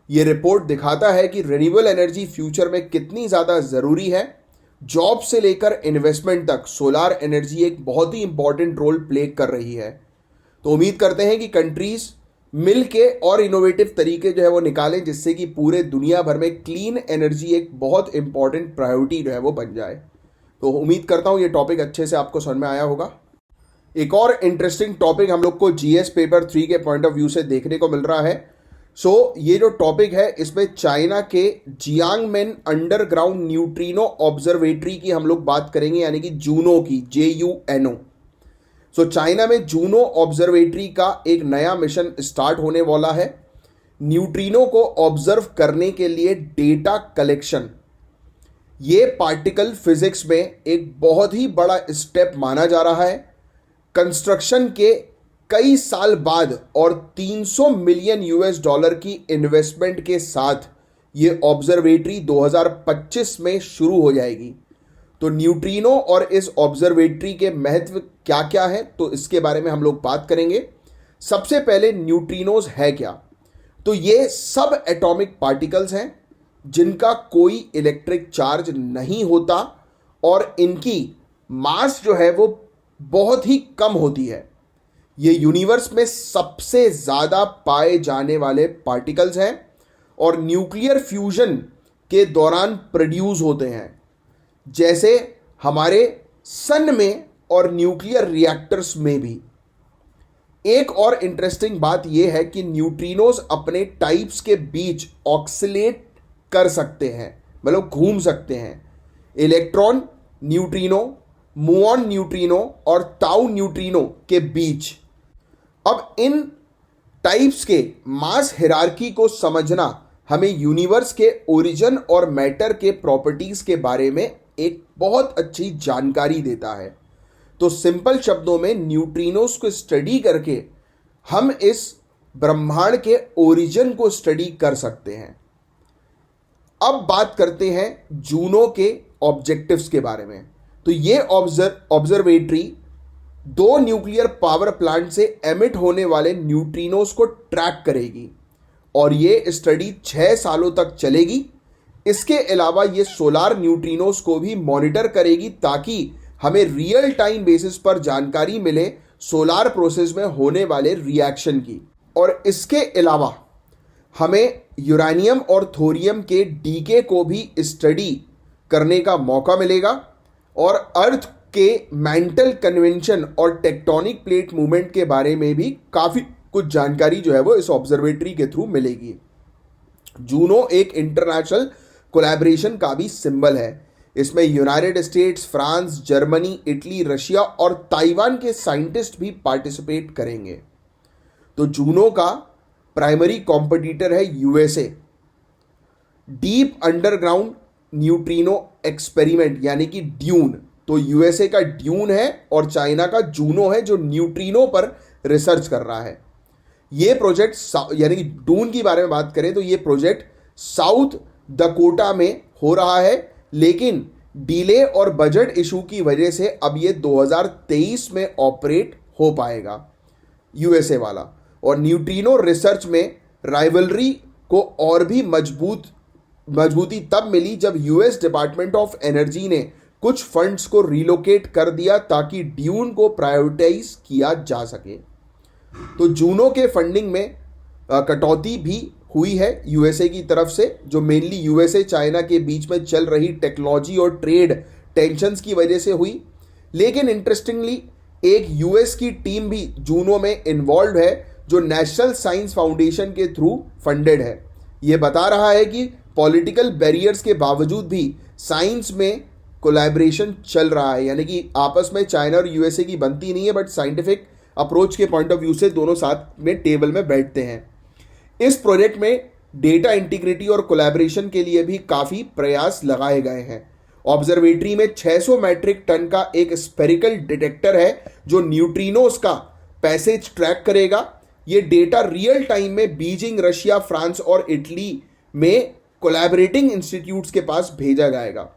ये रिपोर्ट दिखाता है कि रिन्यूएबल एनर्जी फ्यूचर में कितनी ज़्यादा ज़रूरी है। जॉब से लेकर इन्वेस्टमेंट तक सोलार एनर्जी एक बहुत ही इंपॉर्टेंट रोल प्ले कर रही है। तो उम्मीद करते हैं कि कंट्रीज़ मिल के और इनोवेटिव तरीके जो है वो निकालें, जिससे कि पूरे दुनिया भर में क्लीन एनर्जी एक बहुत इंपॉर्टेंट प्रायोरिटी जो है वो बन जाए। तो उम्मीद करता हूँ ये टॉपिक अच्छे से आपको समझ में आया होगा। एक और इंटरेस्टिंग टॉपिक हम लोग को जीएस पेपर 3 के पॉइंट ऑफ व्यू से देखने को मिल रहा है। ये जो टॉपिक है इसमें चाइना के जियांगमेन अंडरग्राउंड न्यूट्रिनो ऑब्जर्वेटरी की हम लोग बात करेंगे, यानी कि जूनो की, JUNO। चाइना में जूनो ऑब्जर्वेटरी का एक नया मिशन स्टार्ट होने वाला है। न्यूट्रिनो को ऑब्जर्व करने के लिए डेटा कलेक्शन, ये पार्टिकल फिजिक्स में एक बहुत ही बड़ा स्टेप माना जा रहा है। कंस्ट्रक्शन के कई साल बाद और 300 मिलियन यूएस डॉलर की इन्वेस्टमेंट के साथ ये ऑब्जर्वेटरी 2025 में शुरू हो जाएगी। तो न्यूट्रिनो और इस ऑब्जर्वेटरी के महत्व क्या क्या है, तो इसके बारे में हम लोग बात करेंगे। सबसे पहले न्यूट्रिनोज है क्या? तो ये सब एटॉमिक पार्टिकल्स हैं जिनका कोई इलेक्ट्रिक चार्ज नहीं होता और इनकी मास जो है वो बहुत ही कम होती है। ये यूनिवर्स में सबसे ज़्यादा पाए जाने वाले पार्टिकल्स हैं और न्यूक्लियर फ्यूजन के दौरान प्रोड्यूस होते हैं, जैसे हमारे सन में और न्यूक्लियर रिएक्टर्स में भी। एक और इंटरेस्टिंग बात यह है कि न्यूट्रिनोज अपने टाइप्स के बीच ऑक्सिलेट कर सकते हैं, मतलब घूम सकते हैं। इलेक्ट्रॉन न्यूट्रिनो, मुऑन न्यूट्रिनो और ताउ न्यूट्रिनो के बीच। अब इन टाइप्स के मास हिरार्की को समझना हमें यूनिवर्स के ओरिजिन और मैटर के प्रॉपर्टीज के बारे में एक बहुत अच्छी जानकारी देता है। तो सिंपल शब्दों में न्यूट्रिनोस को स्टडी करके हम इस ब्रह्मांड के ओरिजिन को स्टडी कर सकते हैं। अब बात करते हैं जूनो के ऑब्जेक्टिव्स के बारे में। तो ये ऑब्जर्वेटरी दो न्यूक्लियर पावर प्लांट से एमिट होने वाले न्यूट्रिनोस को ट्रैक करेगी और ये स्टडी 6 सालों तक चलेगी। इसके अलावा ये सोलार न्यूट्रिनोस को भी मॉनिटर करेगी ताकि हमें रियल टाइम बेसिस पर जानकारी मिले सोलार प्रोसेस में होने वाले रिएक्शन की। और इसके अलावा हमें यूरेनियम और थोरियम के डीके को भी स्टडी करने का मौका मिलेगा और अर्थ के मेंटल कन्वेंशन और टेक्टोनिक प्लेट मूवमेंट के बारे में भी काफ़ी कुछ जानकारी जो है वो इस ऑब्जर्वेटरी के थ्रू मिलेगी। जूनो एक इंटरनेशनल कोलैबोरेशन का भी सिंबल है। इसमें United states, France, Germany, Italy, Russia और ताइवान के साइंटिस्ट भी पार्टिसिपेट करेंगे। तो जूनो का प्राइमरी कॉम्पिटिटर है USA. Deep underground neutrino experiment यानी कि ड्यून, तो यूएसए का ड्यून है और चाइना का जूनो है जो न्यूट्रिनो पर रिसर्च कर रहा है। ये प्रोजेक्ट यानी कि डून की बारे में बात करें तो ये प्रोजेक्ट साउथ डकोटा में हो रहा है, लेकिन डिले और बजट इशू की वजह से अब ये 2023 में ऑपरेट हो पाएगा यूएसए वाला। और न्यूट्रिनो रिसर्च में राइवलरी को और भी मजबूती तब मिली जब यूएस डिपार्टमेंट ऑफ एनर्जी ने कुछ फंड्स को रिलोकेट कर दिया ताकि ड्यून को प्रायोरिटाइज किया जा सके। तो जूनो के फंडिंग में कटौती भी हुई है यूएसए की तरफ से, जो मेनली यूएसए चाइना के बीच में चल रही टेक्नोलॉजी और ट्रेड टेंशंस की वजह से हुई। लेकिन इंटरेस्टिंगली एक यूएस की टीम भी जूनो में इन्वॉल्व है जो नेशनल साइंस फाउंडेशन के थ्रू फंडेड है। ये बता रहा है कि पॉलिटिकल बैरियर्स के बावजूद भी साइंस में कोलैबोरेशन चल रहा है, यानी कि आपस में चाइना और यूएसए की बनती नहीं है बट साइंटिफिक अप्रोच के पॉइंट ऑफ व्यू से दोनों साथ में टेबल में बैठते हैं। इस प्रोजेक्ट में डेटा इंटीग्रिटी और कोलैबोरेशन के लिए भी काफ़ी प्रयास लगाए गए हैं। ऑब्जर्वेटरी में 600 मैट्रिक टन का एक स्पेरिकल डिटेक्टर है जो न्यूट्रिनोस का पैसेज ट्रैक करेगा। ये डेटा रियल टाइम में बीजिंग, रशिया, फ्रांस और इटली में कोलैबोरेटिंग इंस्टीट्यूट्स के पास भेजा जाएगा।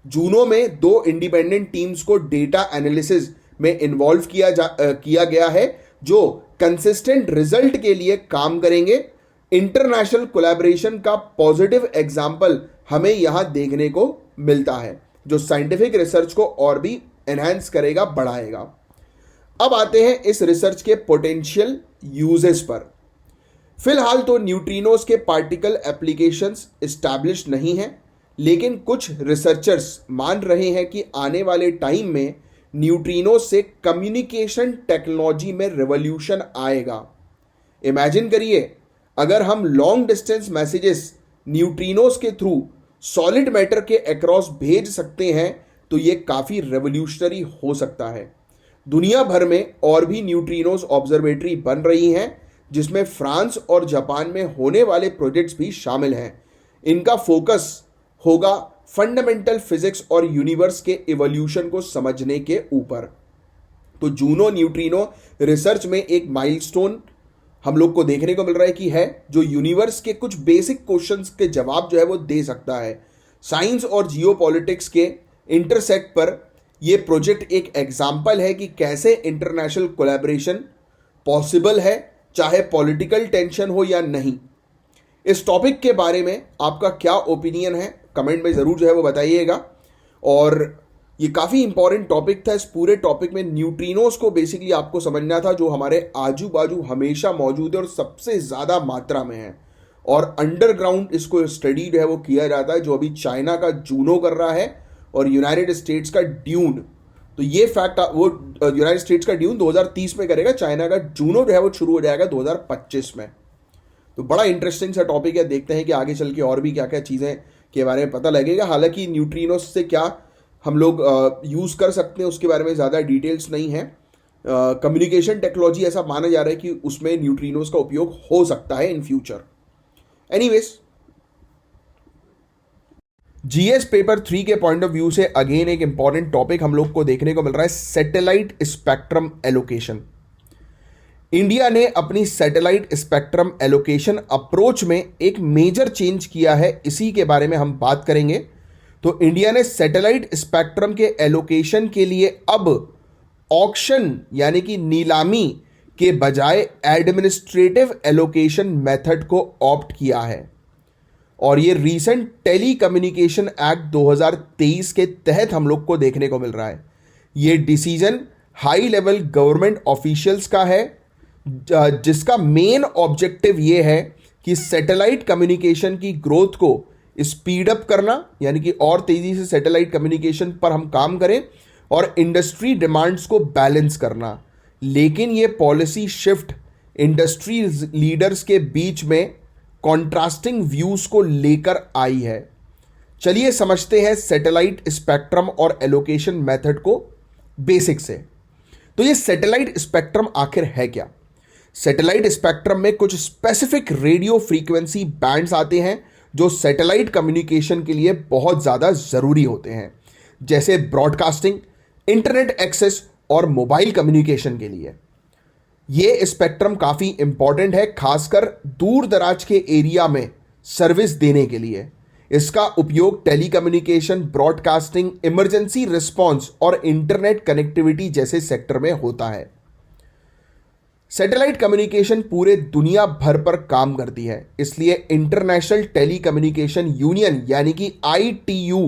जूनो में 2 इंडिपेंडेंट टीम्स को डेटा एनालिसिस में इन्वॉल्व किया गया है जो कंसिस्टेंट रिजल्ट के लिए काम करेंगे। इंटरनेशनल कोलैबोरेशन का पॉजिटिव एग्जाम्पल हमें यहां देखने को मिलता है जो साइंटिफिक रिसर्च को और भी एनहांस करेगा, बढ़ाएगा। अब आते हैं इस रिसर्च के पोटेंशियल यूजेस पर। फिलहाल तो न्यूट्रिनोस के पार्टिकल एप्लीकेशंस एस्टैब्लिश नहीं हैं, लेकिन कुछ रिसर्चर्स मान रहे हैं कि आने वाले टाइम में न्यूट्रिनोस से कम्युनिकेशन टेक्नोलॉजी में रिवॉल्यूशन आएगा। इमेजिन करिए अगर हम लॉन्ग डिस्टेंस मैसेजेस न्यूट्रिनोस के थ्रू सॉलिड मैटर के अक्रॉस भेज सकते हैं तो ये काफ़ी रेवोल्यूशनरी हो सकता है। दुनिया भर में और भी न्यूट्रिनोस ऑब्जर्वेटरी बन रही हैं जिसमें फ्रांस और जापान में होने वाले प्रोजेक्ट्स भी शामिल हैं। इनका फोकस होगा फंडामेंटल फिजिक्स और यूनिवर्स के इवोल्यूशन को समझने के ऊपर। तो जूनो न्यूट्रिनो रिसर्च में एक माइलस्टोन हम लोग को देखने को मिल रहा है कि है जो यूनिवर्स के कुछ बेसिक क्वेश्चंस के जवाब जो है वो दे सकता है। साइंस और जियोपॉलिटिक्स के इंटरसेक्ट पर यह प्रोजेक्ट एक एग्जाम्पल है कि कैसे इंटरनेशनल कोलैबोरेशन पॉसिबल है, चाहे पॉलिटिकल टेंशन हो या नहीं। इस टॉपिक के बारे में आपका क्या ओपिनियन है कमेंट में ज़रूर जो है वो बताइएगा। और ये काफ़ी इंपॉर्टेंट टॉपिक था। इस पूरे टॉपिक में न्यूट्रिनोस को बेसिकली आपको समझना था, जो हमारे आजू बाजू हमेशा मौजूद है और सबसे ज़्यादा मात्रा में है, और अंडरग्राउंड इसको स्टडी जो है वो किया जाता है, जो अभी चाइना का जूनो कर रहा है और यूनाइटेड स्टेट्स का ड्यून। तो ये फैक्ट वो यूनाइटेड स्टेट्स का ड्यून 2030 में करेगा, चाइना का जूनो जो है वो शुरू हो जाएगा 2025 में। तो बड़ा इंटरेस्टिंग सा टॉपिक है, देखते हैं कि आगे चल के और भी क्या क्या चीज़ें के बारे में पता लगेगा। हालांकि न्यूट्रिनोस से क्या हम लोग यूज़ कर सकते हैं उसके बारे में ज़्यादा डिटेल्स नहीं है। कम्युनिकेशन टेक्नोलॉजी ऐसा माना जा रहा है कि उसमें न्यूट्रिनोस का उपयोग हो सकता है in future. Anyways, GS paper 3 के पॉइंट ऑफ व्यू से अगेन एक इंपॉर्टेंट टॉपिक हम लोग को देखने को मिल रहा है, सैटेलाइट स्पेक्ट्रम एलोकेशन। इंडिया ने अपनी सैटेलाइट स्पेक्ट्रम एलोकेशन अप्रोच में एक मेजर चेंज किया है, इसी के बारे में हम बात करेंगे। तो इंडिया ने सैटेलाइट स्पेक्ट्रम के एलोकेशन के लिए अब ऑक्शन यानी कि नीलामी के बजाय एडमिनिस्ट्रेटिव एलोकेशन मेथड को ऑप्ट किया है, और ये रीसेंट टेली कम्युनिकेशन एक्ट 2023 के तहत हम लोग को देखने को मिल रहा है। ये decision high level government officials का है, जिसका मेन ऑब्जेक्टिव ये है कि सैटेलाइट कम्युनिकेशन की ग्रोथ को स्पीड अप करना, यानी कि और तेजी से सैटेलाइट कम्युनिकेशन पर हम काम करें, और इंडस्ट्री डिमांड्स को बैलेंस करना। लेकिन ये पॉलिसी शिफ्ट इंडस्ट्री लीडर्स के बीच में कॉन्ट्रास्टिंग व्यूज को लेकर आई है। चलिए समझते हैं सैटेलाइट स्पेक्ट्रम और एलोकेशन मेथड को बेसिक से। तो ये सैटेलाइट स्पेक्ट्रम आखिर है क्या? सैटेलाइट स्पेक्ट्रम में कुछ स्पेसिफिक रेडियो फ्रीक्वेंसी बैंड्स आते हैं जो सैटेलाइट कम्युनिकेशन के लिए बहुत ज़्यादा ज़रूरी होते हैं, जैसे ब्रॉडकास्टिंग, इंटरनेट एक्सेस और मोबाइल कम्युनिकेशन के लिए। ये स्पेक्ट्रम काफ़ी इंपॉर्टेंट है, खासकर दूर दराज के एरिया में सर्विस देने के लिए। इसका उपयोग टेलीकम्युनिकेशन, ब्रॉडकास्टिंग, इमरजेंसी रिस्पॉन्स और इंटरनेट कनेक्टिविटी जैसे सेक्टर में होता है। सैटेलाइट कम्युनिकेशन पूरे दुनिया भर पर काम करती है, इसलिए इंटरनेशनल टेलीकम्युनिकेशन यूनियन यानी कि ITU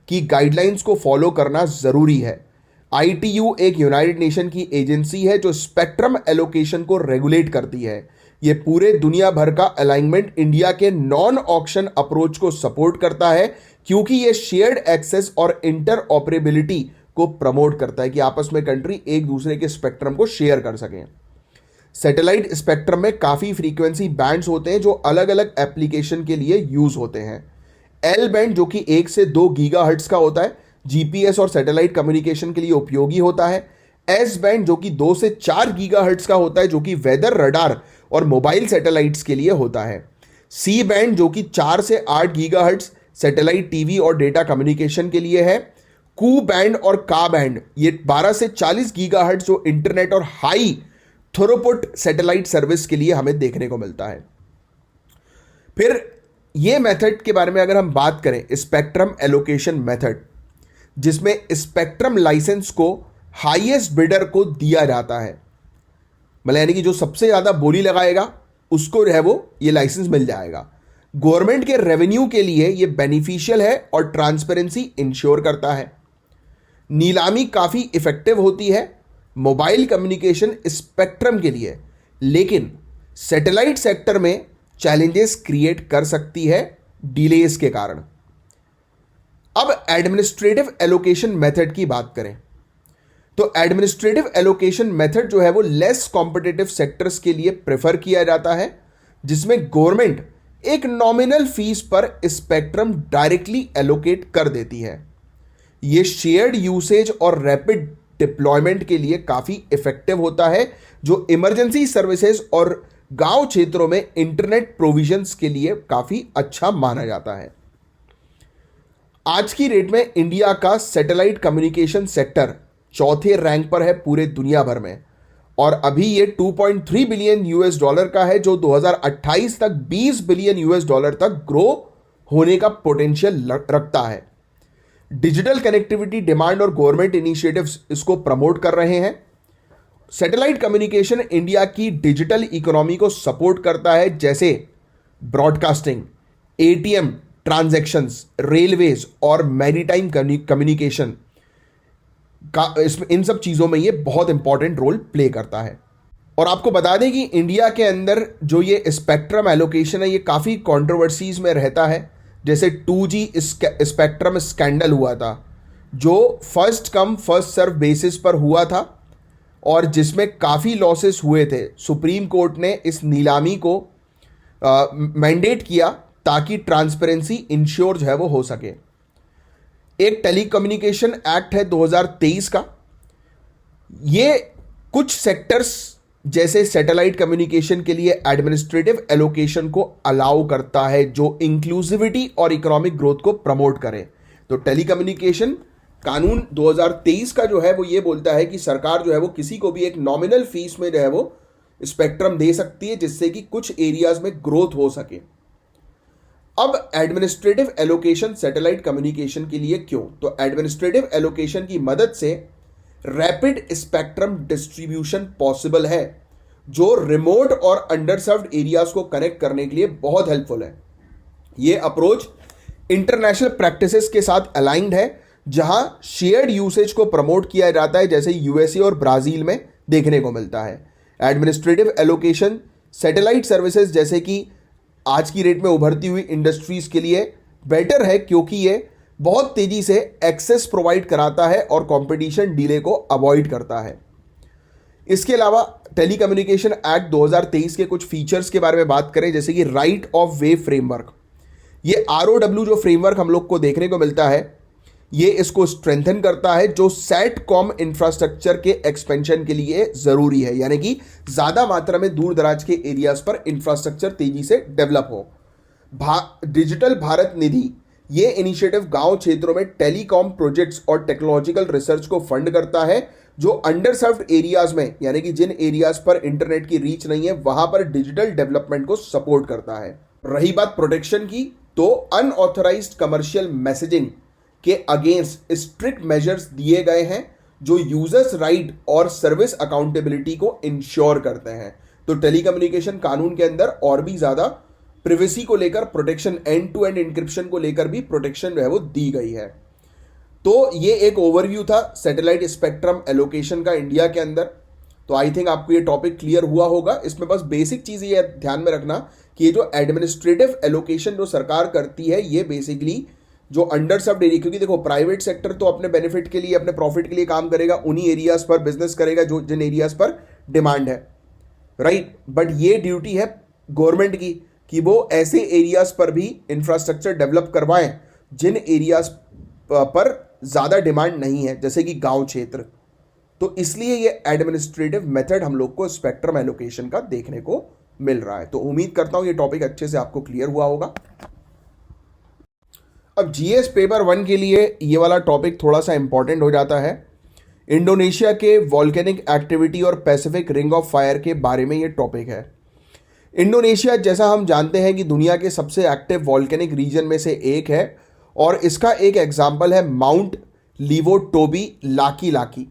की गाइडलाइंस को फॉलो करना ज़रूरी है। ITU एक यूनाइटेड नेशन की एजेंसी है जो स्पेक्ट्रम एलोकेशन को रेगुलेट करती है। ये पूरे दुनिया भर का अलाइनमेंट इंडिया के नॉन ऑक्शन अप्रोच को सपोर्ट करता है, क्योंकि ये शेयर्ड एक्सेस और इंटर ऑपरेबिलिटी को प्रमोट करता है कि आपस में कंट्री एक दूसरे के स्पेक्ट्रम को शेयर कर सकें। सैटेलाइट स्पेक्ट्रम में काफ़ी फ्रीक्वेंसी बैंड्स होते हैं जो अलग अलग एप्लीकेशन के लिए यूज़ होते हैं। L बैंड जो कि 1 से 2 गीगाहर्ट्ज़ का होता है, GPS और सैटेलाइट कम्युनिकेशन के लिए उपयोगी होता है। S बैंड जो कि 2 से 4 गीगाहर्ट्ज़ का होता है, जो कि वेदर, रडार और मोबाइल सैटेलाइट्स के लिए होता है। C बैंड जो कि 4 से 8 गीगाहर्ट्ज़ सैटेलाइट टीवी और डेटा कम्युनिकेशन के लिए है। Ku बैंड और Ka बैंड ये 12 से 40 गीगाहर्ट्ज़ जो इंटरनेट और हाई थ्रूपुट सैटेलाइट सर्विस के लिए हमें देखने को मिलता है। फिर ये मेथड के बारे में अगर हम बात करें, स्पेक्ट्रम एलोकेशन मेथड, जिसमें स्पेक्ट्रम लाइसेंस को हाईएस्ट बिडर को दिया जाता है, मतलब यानी कि जो सबसे ज़्यादा बोली लगाएगा उसको जो है वो ये लाइसेंस मिल जाएगा। गवर्नमेंट के रेवेन्यू के लिए ये बेनिफिशियल है और ट्रांसपेरेंसी इंश्योर करता है। नीलामी काफ़ी इफेक्टिव होती है मोबाइल कम्युनिकेशन स्पेक्ट्रम के लिए, लेकिन सैटेलाइट सेक्टर में चैलेंजेस क्रिएट कर सकती है डिलेज के कारण। अब एडमिनिस्ट्रेटिव एलोकेशन मेथड की बात करें तो एडमिनिस्ट्रेटिव एलोकेशन मेथड जो है वो लेस कॉम्पिटिटिव सेक्टर्स के लिए प्रेफर किया जाता है, जिसमें गवर्नमेंट एक नॉमिनल फीस पर स्पेक्ट्रम डायरेक्टली एलोकेट कर देती है। ये शेयर्ड यूसेज और रैपिड डिप्लॉयमेंट के लिए काफ़ी इफेक्टिव होता है, जो इमरजेंसी सर्विसेज और गांव क्षेत्रों में इंटरनेट प्रोविजंस के लिए काफ़ी अच्छा माना जाता है। आज की डेट में इंडिया का सैटेलाइट कम्युनिकेशन सेक्टर चौथे रैंक पर है पूरे दुनिया भर में, और अभी ये $2.3 बिलियन का है, जो 2028 तक $20 बिलियन तक ग्रो होने का पोटेंशियल रखता है। डिजिटल कनेक्टिविटी डिमांड और गवर्नमेंट इनिशिएटिव्स इसको प्रमोट कर रहे हैं। सैटेलाइट कम्युनिकेशन इंडिया की डिजिटल इकोनॉमी को सपोर्ट करता है, जैसे ब्रॉडकास्टिंग, एटीएम ट्रांजैक्शंस, रेलवेज और मैरीटाइम कम्युनिकेशन का इसमें इन सब चीज़ों में ये बहुत इंपॉर्टेंट रोल प्ले करता है। और आपको बता दें कि इंडिया के अंदर जो ये स्पेक्ट्रम एलोकेशन है ये काफ़ी कंट्रोवर्सीज में रहता है। जैसे 2G स्पेक्ट्रम स्कैंडल हुआ था, जो first come first serve basis पर हुआ था और जिसमें काफ़ी लॉसेस हुए थे। सुप्रीम कोर्ट ने इस नीलामी को मैंडेट किया ताकि ट्रांसपेरेंसी इंश्योर जो है वो हो सके। एक टेलीकम्युनिकेशन एक्ट है 2023 का, ये कुछ सेक्टर्स जैसे सैटेलाइट कम्युनिकेशन के लिए एडमिनिस्ट्रेटिव एलोकेशन को अलाउ करता है, जो इंक्लूसिविटी और इकोनॉमिक ग्रोथ को प्रमोट करे। तो टेलीकम्युनिकेशन कानून 2023 का जो है वो ये बोलता है कि सरकार जो है वो किसी को भी एक नॉमिनल फीस में जो है वो स्पेक्ट्रम दे सकती है, जिससे कि कुछ एरियाज में ग्रोथ हो सके। अब एडमिनिस्ट्रेटिव एलोकेशन सैटेलाइट कम्युनिकेशन के लिए क्यों? तो एडमिनिस्ट्रेटिव एलोकेशन की मदद से रैपिड स्पेक्ट्रम डिस्ट्रीब्यूशन पॉसिबल है, जो रिमोट और अंडरसर्व्ड एरियाज को कनेक्ट करने के लिए बहुत हेल्पफुल है। ये अप्रोच इंटरनेशनल प्रैक्टिसेस के साथ अलाइंड है, जहां शेयर्ड यूसेज को प्रमोट किया जाता है, जैसे यूएसए और ब्राजील में देखने को मिलता है। एडमिनिस्ट्रेटिव एलोकेशन सैटेलाइट सर्विसेज जैसे कि आज की डेट में उभरती हुई इंडस्ट्रीज के लिए बेटर है, क्योंकि ये बहुत तेजी से एक्सेस प्रोवाइड कराता है और कंपटीशन डिले को अवॉइड करता है। इसके अलावा टेलीकम्युनिकेशन एक्ट 2023 के कुछ फीचर्स के बारे में बात करें, जैसे कि राइट ऑफ वे फ्रेमवर्क। ये ROW जो फ्रेमवर्क हम लोग को देखने को मिलता है, ये इसको स्ट्रेंथन करता है, जो सैटकॉम इंफ्रास्ट्रक्चर के एक्सपेंशन के लिए जरूरी है, यानी कि ज्यादा मात्रा में दूर दराज के एरियाज पर इंफ्रास्ट्रक्चर तेजी से डेवलप हो। डिजिटल भारत निधि, ये इनिशिएटिव गांव क्षेत्रों में टेलीकॉम प्रोजेक्ट्स और टेक्नोलॉजिकल रिसर्च को फंड करता है, जो अंडरसर्व्ड एरियाज में, यानी कि जिन एरियाज पर इंटरनेट की रीच नहीं है, वहां पर डिजिटल डेवलपमेंट को सपोर्ट करता है। रही बात प्रोटेक्शन की, तो अनऑथराइज्ड कमर्शियल मैसेजिंग के अगेंस्ट स्ट्रिक्ट मेजर्स दिए गए हैं, जो यूजर्स राइट और सर्विस अकाउंटेबिलिटी को इंश्योर करते हैं। तो टेलीकम्युनिकेशन कानून के अंदर और भी ज्यादा प्रिवेसी को लेकर protection, end to end encryption को लेकर भी प्रोटेक्शन जो है वो दी गई है। तो ये एक ओवरव्यू था सैटेलाइट स्पेक्ट्रम एलोकेशन का इंडिया के अंदर। तो आई थिंक आपको ये टॉपिक क्लियर हुआ होगा। इसमें बस बेसिक चीज ये ध्यान में रखना कि ये जो एडमिनिस्ट्रेटिव एलोकेशन जो सरकार करती है, ये बेसिकली जो अंडरसर्व्ड एरिया, क्योंकि देखो प्राइवेट सेक्टर तो अपने बेनिफिट के लिए, अपने प्रॉफिट के लिए काम करेगा, उन्हीं एरियाज पर बिजनेस करेगा जो जिन एरियाज पर डिमांड है, राइट। बट ये ड्यूटी है गवर्नमेंट की कि वो ऐसे एरियाज पर भी इंफ्रास्ट्रक्चर डेवलप करवाएं जिन एरियाज पर ज़्यादा डिमांड नहीं है, जैसे कि गांव क्षेत्र। तो इसलिए ये एडमिनिस्ट्रेटिव मेथड हम लोग को स्पेक्ट्रम एलोकेशन का देखने को मिल रहा है। तो उम्मीद करता हूं ये टॉपिक अच्छे से आपको क्लियर हुआ होगा। अब जीएस पेपर 1 के लिए ये वाला टॉपिक थोड़ा सा इंपॉर्टेंट हो जाता है। इंडोनेशिया के वॉल्केनिक एक्टिविटी और पैसिफिक रिंग ऑफ फायर के बारे में ये टॉपिक है। इंडोनेशिया, जैसा हम जानते हैं, कि दुनिया के सबसे एक्टिव वॉल्केनिक रीजन में से एक है, और इसका एक एग्जाम्पल है माउंट लिवोटोबी लाकी लाकी।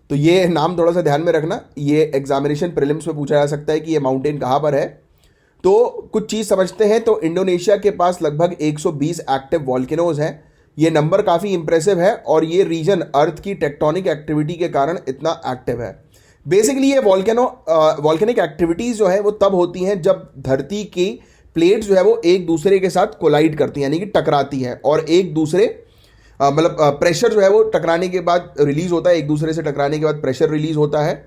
तो ये नाम थोड़ा सा ध्यान में रखना, ये एग्जामिनेशन प्रीलिम्स में पूछा जा सकता है कि ये माउंटेन कहाँ पर है। तो कुछ चीज़ समझते हैं। तो इंडोनेशिया के पास लगभग 120 एक्टिव वॉल्केनोज हैं। ये नंबर काफ़ी इंप्रेसिव है, और ये रीजन अर्थ की टेक्टोनिक एक्टिविटी के कारण इतना एक्टिव है। बेसिकली ये वॉल्केनिक एक्टिविटीज़ जो है वो तब होती हैं जब धरती की प्लेट्स जो है वो एक दूसरे के साथ कोलाइड करती हैं, यानी कि टकराती हैं, और एक दूसरे मतलब प्रेशर जो है वो टकराने के बाद रिलीज होता है, एक दूसरे से टकराने के बाद प्रेशर रिलीज होता है,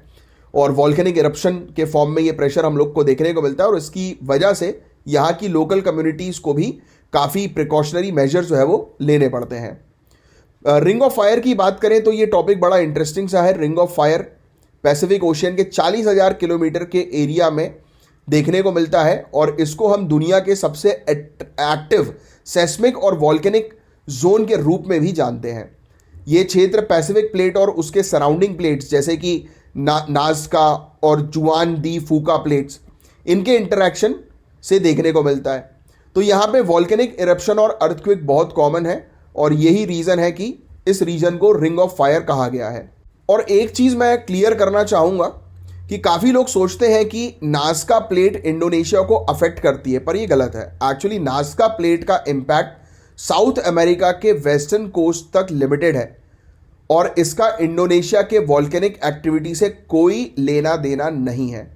और वॉल्केनिक इरप्शन के फॉर्म में ये प्रेशर हम लोग को देखने को मिलता है। और इसकी वजह से यहाँ की लोकल कम्युनिटीज़ को भी काफ़ी प्रिकॉशनरी मेजर्स जो है वो लेने पड़ते हैं। रिंग ऑफ फायर की बात करें तो ये टॉपिक बड़ा इंटरेस्टिंग सा है। Ring of fire Pacific ocean के 40,000 किलोमीटर के एरिया में देखने को मिलता है, और इसको हम दुनिया के सबसे एक्टिव सेस्मिक और वॉल्केनिक जोन के रूप में भी जानते हैं। ये क्षेत्र पैसिफिक प्लेट और उसके सराउंडिंग प्लेट्स जैसे कि नाज़का और जुआन डी फूका प्लेट्स, इनके इंटरैक्शन से देखने को मिलता है। तो यहाँ पे वॉल्केनिक इरप्शन और अर्थक्वेक बहुत कॉमन है, और यही रीज़न है कि इस रीजन को रिंग ऑफ फायर कहा गया है। और एक चीज़ मैं क्लियर करना चाहूँगा कि काफी लोग सोचते हैं कि नाज़का प्लेट इंडोनेशिया को अफेक्ट करती है, पर यह गलत है। एक्चुअली नाज़का प्लेट का इम्पैक्ट साउथ अमेरिका के वेस्टर्न कोस्ट तक लिमिटेड है और इसका इंडोनेशिया के वॉल्केनिक एक्टिविटी से कोई लेना देना नहीं है।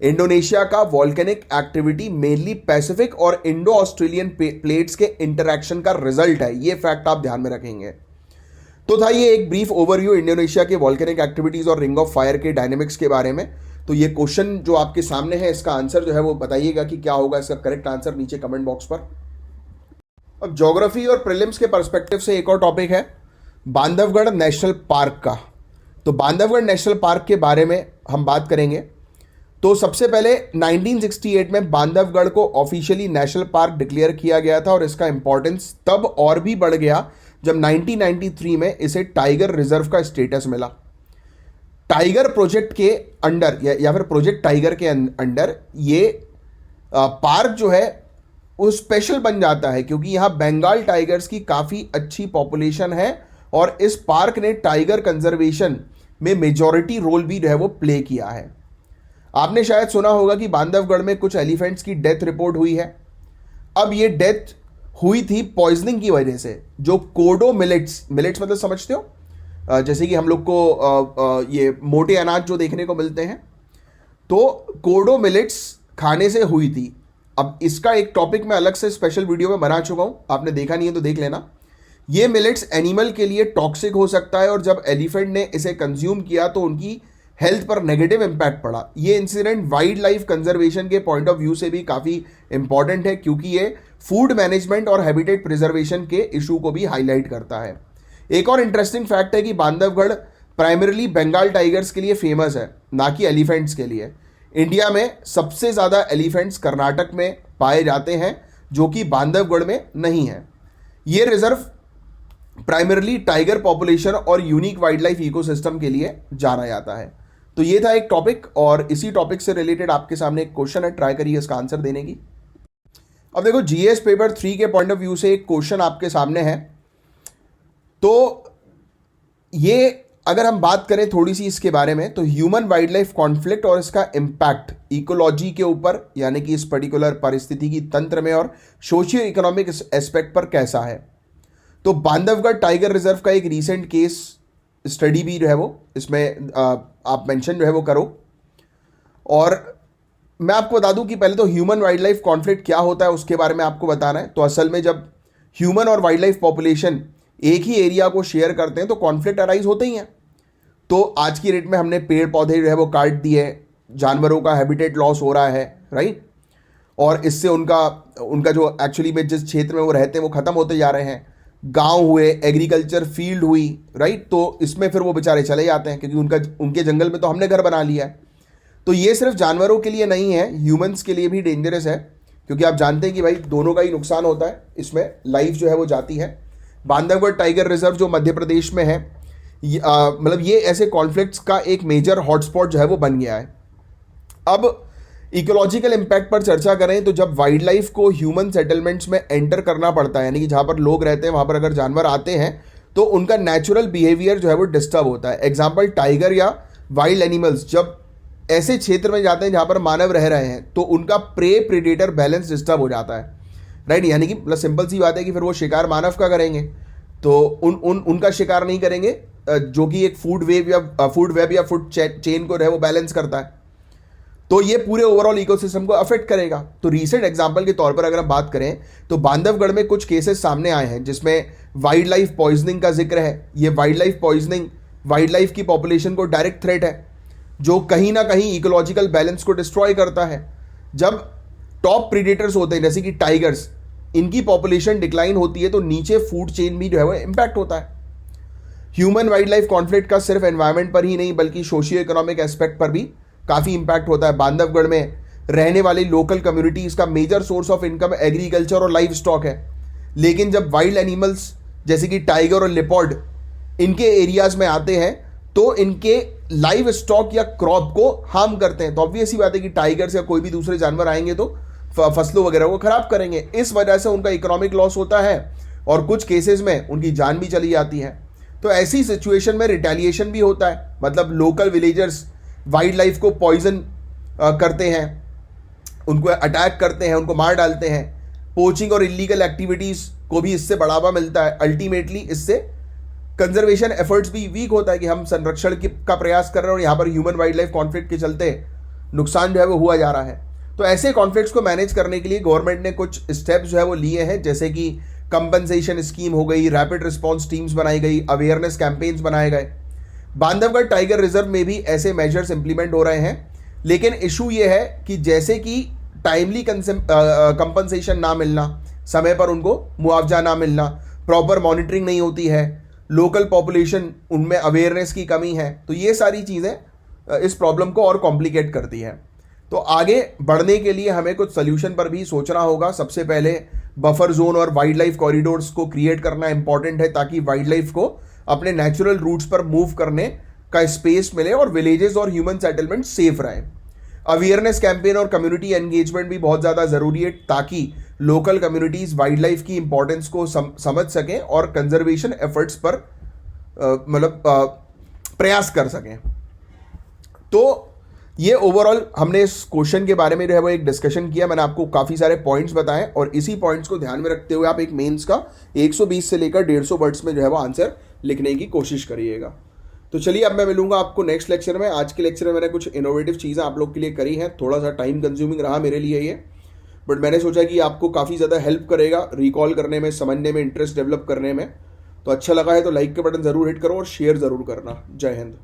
इंडोनेशिया का वॉल्केनिक एक्टिविटी मेनली पैसिफिक और इंडो ऑस्ट्रेलियन प्लेट्स के इंटरैक्शन का रिजल्ट है। ये फैक्ट आप ध्यान में रखेंगे। तो था ये एक ब्रीफ ओवरव्यू इंडोनेशिया के वॉल्केनिक एक्टिविटीज और रिंग ऑफ फायर के डायनेमिक्स के बारे में। तो ये क्वेश्चन जो आपके सामने है, इसका आंसर जो है वो बताइएगा कि क्या होगा इसका करेक्ट आंसर नीचे कमेंट बॉक्स पर। अब ज्योग्राफी और प्रीलिम्स के पर्सपेक्टिव से एक और टॉपिक है बांधवगढ़ नेशनल पार्क का। तो बांधवगढ़ नेशनल पार्क के बारे में हम बात करेंगे। तो सबसे पहले 1968 में बांधवगढ़ को ऑफिशियली नेशनल पार्क डिक्लेयर किया गया था और इसका इंपॉर्टेंस तब और भी बढ़ गया जब 1993 में इसे टाइगर रिजर्व का स्टेटस मिला। टाइगर प्रोजेक्ट के अंडर या फिर प्रोजेक्ट टाइगर के अंडर ये पार्क जो है वो स्पेशल बन जाता है क्योंकि यहाँ बंगाल टाइगर्स की काफ़ी अच्छी पॉपुलेशन है और इस पार्क ने टाइगर कंजर्वेशन में मेजॉरिटी रोल भी जो है वो प्ले किया है। आपने शायद सुना होगा कि बांधवगढ़ में कुछ एलिफेंट्स की डेथ रिपोर्ट हुई है। अब ये डेथ हुई थी पॉइजनिंग की वजह से। जो कोडो मिलेट्स मतलब समझते हो, जैसे कि हम लोग को ये मोटे अनाज जो देखने को मिलते हैं, तो कोडो मिलेट्स खाने से हुई थी। अब इसका एक टॉपिक मैं अलग से स्पेशल वीडियो में बना चुका हूं, आपने देखा नहीं है तो देख लेना। ये मिलेट्स एनिमल के लिए टॉक्सिक हो सकता है और जब एलिफेंट ने इसे कंज्यूम किया तो उनकी हेल्थ पर नेगेटिव इंपैक्ट पड़ा। ये इंसिडेंट वाइल्ड लाइफ कंजर्वेशन के पॉइंट ऑफ व्यू से भी काफ़ी इंपॉर्टेंट है क्योंकि ये फूड मैनेजमेंट और हैबिटेट प्रिजर्वेशन के इशू को भी हाईलाइट करता है। एक और इंटरेस्टिंग फैक्ट है कि बांधवगढ़ प्राइमरीली बंगाल टाइगर्स के लिए फेमस है, ना कि एलिफेंट्स के लिए। इंडिया में सबसे ज़्यादा एलिफेंट्स कर्नाटक में पाए जाते हैं जो कि बांधवगढ़ में नहीं है। ये रिजर्व प्राइमरीली टाइगर पॉपुलेशन और यूनिक वाइल्ड लाइफ इकोसिस्टम के लिए जाना जाता है। तो ये था एक टॉपिक और इसी टॉपिक से रिलेटेड आपके सामने एक क्वेश्चन है, ट्राई करिए इसका आंसर देने की। अब देखो जीएस पेपर 3 के पॉइंट ऑफ व्यू से एक क्वेश्चन आपके सामने है। तो ये अगर हम बात करें थोड़ी सी इसके बारे में, तो ह्यूमन वाइल्ड लाइफ कॉन्फ्लिक्ट और इसका इम्पैक्ट इकोलॉजी के ऊपर यानी कि इस पर्टिकुलर परिस्थितिकी तंत्र में और सोशियो इकोनॉमिक एस्पेक्ट पर कैसा है। तो बांधवगढ़ टाइगर रिजर्व का एक रीसेंट केस स्टडी भी जो है वो इसमें आप मेंशन जो है वो करो। और मैं आपको बता दूं कि पहले तो ह्यूमन वाइल्ड लाइफ कॉन्फ्लिक्ट क्या होता है उसके बारे में आपको बताना है। तो असल में जब ह्यूमन और वाइल्ड लाइफ पॉपुलेशन एक ही एरिया को शेयर करते हैं तो कॉन्फ्लिक्ट अराइज होते ही हैं। तो आज की डेट में हमने पेड़ पौधे जो है वो काट दिए, जानवरों का हैबिटेट लॉस हो रहा है, राइट। और इससे उनका जो एक्चुअली में जिस क्षेत्र में वो रहते हैं वो ख़त्म होते जा रहे हैं। गांव हुए, एग्रीकल्चर फील्ड हुई, राइट। तो इसमें फिर वो बेचारे चले जाते हैं क्योंकि उनके जंगल में तो हमने घर बना लिया है। तो ये सिर्फ जानवरों के लिए नहीं है, ह्यूमंस के लिए भी डेंजरस है क्योंकि आप जानते हैं कि भाई दोनों का ही नुकसान होता है, इसमें लाइफ जो है वो जाती है। बांधवगढ़ टाइगर रिजर्व जो मध्य प्रदेश में है, मतलब ये ऐसे कॉन्फ्लिक्ट्स का एक मेजर हॉटस्पॉट जो है वो बन गया है। अब इकोलॉजिकल इम्पैक्ट पर चर्चा करें तो जब वाइल्ड लाइफ को ह्यूमन सेटलमेंट्स में एंटर करना पड़ता है, यानी कि जहाँ पर लोग रहते हैं वहाँ पर अगर जानवर आते हैं तो उनका नेचुरल बिहेवियर जो है वो डिस्टर्ब होता है। एग्जाम्पल, टाइगर या वाइल्ड एनिमल्स जब ऐसे क्षेत्र में जाते हैं जहाँ पर मानव रह रहे हैं तो उनका प्रे प्रेडेटर बैलेंस डिस्टर्ब हो जाता है, राइट। यानी कि मतलब सिंपल सी बात है कि फिर वो शिकार मानव का करेंगे तो उनका शिकार नहीं करेंगे, जो कि एक फूड वेब या फूड चेन को जो है वो बैलेंस करता है। तो ये पूरे ओवरऑल इकोसिस्टम को अफेक्ट करेगा। तो रीसेंट एग्जांपल के तौर पर अगर हम बात करें तो बांधवगढ़ में कुछ केसेस सामने आए हैं जिसमें वाइल्ड लाइफ पॉइजनिंग का जिक्र है। ये wild life poisoning wild life की पॉपुलेशन को डायरेक्ट थ्रेट है जो कहीं ना कहीं इकोलॉजिकल बैलेंस को डिस्ट्रॉय करता है। जब टॉप प्रीडेटर्स होते हैं जैसे कि टाइगर्स, इनकी पॉपुलेशन डिक्लाइन होती है तो नीचे फूड चेन भी जो है वो इम्पैक्ट होता है। ह्यूमन वाइल्ड लाइफ कॉन्फ्लिक्ट का सिर्फ एनवायरमेंट पर ही नहीं बल्कि सोशियो इकोनॉमिक एस्पेक्ट पर भी काफ़ी इंपैक्ट होता है। बांधवगढ़ में रहने वाली लोकल कम्युनिटीज़ का major source of income agriculture और लाइव स्टॉक है, लेकिन जब वाइल्ड एनिमल्स जैसे कि टाइगर और लेपर्ड इनके एरियाज में आते हैं तो इनके लाइव स्टॉक या क्रॉप को हार्म करते हैं। तो ऑब्वियस ही बात है कि टाइगर्स या कोई भी दूसरे जानवर आएंगे तो फसलों वगैरह को खराब करेंगे। इस वजह से उनका इकोनॉमिक लॉस होता है और कुछ केसेस में उनकी जान भी चली जाती है। तो ऐसी सिचुएशन में रिटेलिएशन भी होता है, मतलब लोकल विलेजर्स वाइल्ड लाइफ को पॉइजन करते हैं, उनको अटैक करते हैं, उनको मार डालते हैं। पोचिंग और इलीगल एक्टिविटीज़ को भी इससे बढ़ावा मिलता है। अल्टीमेटली इससे कंजर्वेशन एफर्ट्स भी वीक होता है कि हम संरक्षण का प्रयास कर रहे हैं और यहाँ पर ह्यूमन वाइल्ड लाइफ कॉन्फ्लिक्ट के चलते नुकसान जो है वो हुआ जा रहा है। तो ऐसे कॉन्फ्लिक्ट्स को मैनेज करने के लिए गवर्नमेंट ने कुछ स्टेप्स जो है वो लिए हैं, जैसे कि कंपनसेशन स्कीम हो गई, रैपिड रिस्पॉन्स टीम्स बनाई गई, अवेयरनेस कैंपेन्स बनाए गए। बांधवगढ़ टाइगर रिजर्व में भी ऐसे मेजर्स इंप्लीमेंट हो रहे हैं। लेकिन इशू ये है कि जैसे कि टाइमली कंपनसेशन ना मिलना, समय पर उनको मुआवजा ना मिलना, प्रॉपर मॉनिटरिंग नहीं होती है, लोकल पॉपुलेशन उनमें अवेयरनेस की कमी है, तो ये सारी चीज़ें इस प्रॉब्लम को और कॉम्प्लिकेट करती हैं। तो आगे बढ़ने के लिए हमें कुछ सोल्यूशन पर भी सोचना होगा। सबसे पहले बफर जोन और वाइल्ड लाइफ कॉरिडोर्स को क्रिएट करना इंपॉर्टेंट है, ताकि वाइल्ड लाइफ को अपने नेचुरल रूट्स पर मूव करने का स्पेस मिले और विलेजेस और ह्यूमन सेटलमेंट सेफ रहे। अवेयरनेस कैंपेन और कम्युनिटी एंगेजमेंट भी बहुत ज़्यादा ज़रूरी है, ताकि लोकल कम्युनिटीज़ वाइल्ड लाइफ की इंपॉर्टेंस को समझ सकें और कंजर्वेशन एफर्ट्स पर प्रयास कर सकें। तो ये ओवरऑल हमने इस क्वेश्चन के बारे में जो है वो एक डिस्कशन किया। मैंने आपको काफ़ी सारे पॉइंट्स बताए और इसी पॉइंट्स को ध्यान में रखते हुए आप एक मेंस का 120 से लेकर 150 वर्ड्स में जो है वो आंसर लिखने की कोशिश करिएगा। तो चलिए, अब मैं मिलूंगा आपको नेक्स्ट लेक्चर में। आज के लेक्चर में मैंने कुछ इनोवेटिव चीज़ें आप लोग के लिए करी हैं। थोड़ा सा टाइम कंज्यूमिंग रहा मेरे लिए ये, बट मैंने सोचा कि आपको काफ़ी ज़्यादा हेल्प करेगा रिकॉल करने में, समझने में, इंटरेस्ट डेवलप करने में। तो अच्छा लगा है तो लाइक का बटन ज़रूर हिट करो और शेयर ज़रूर करना। जय हिंद।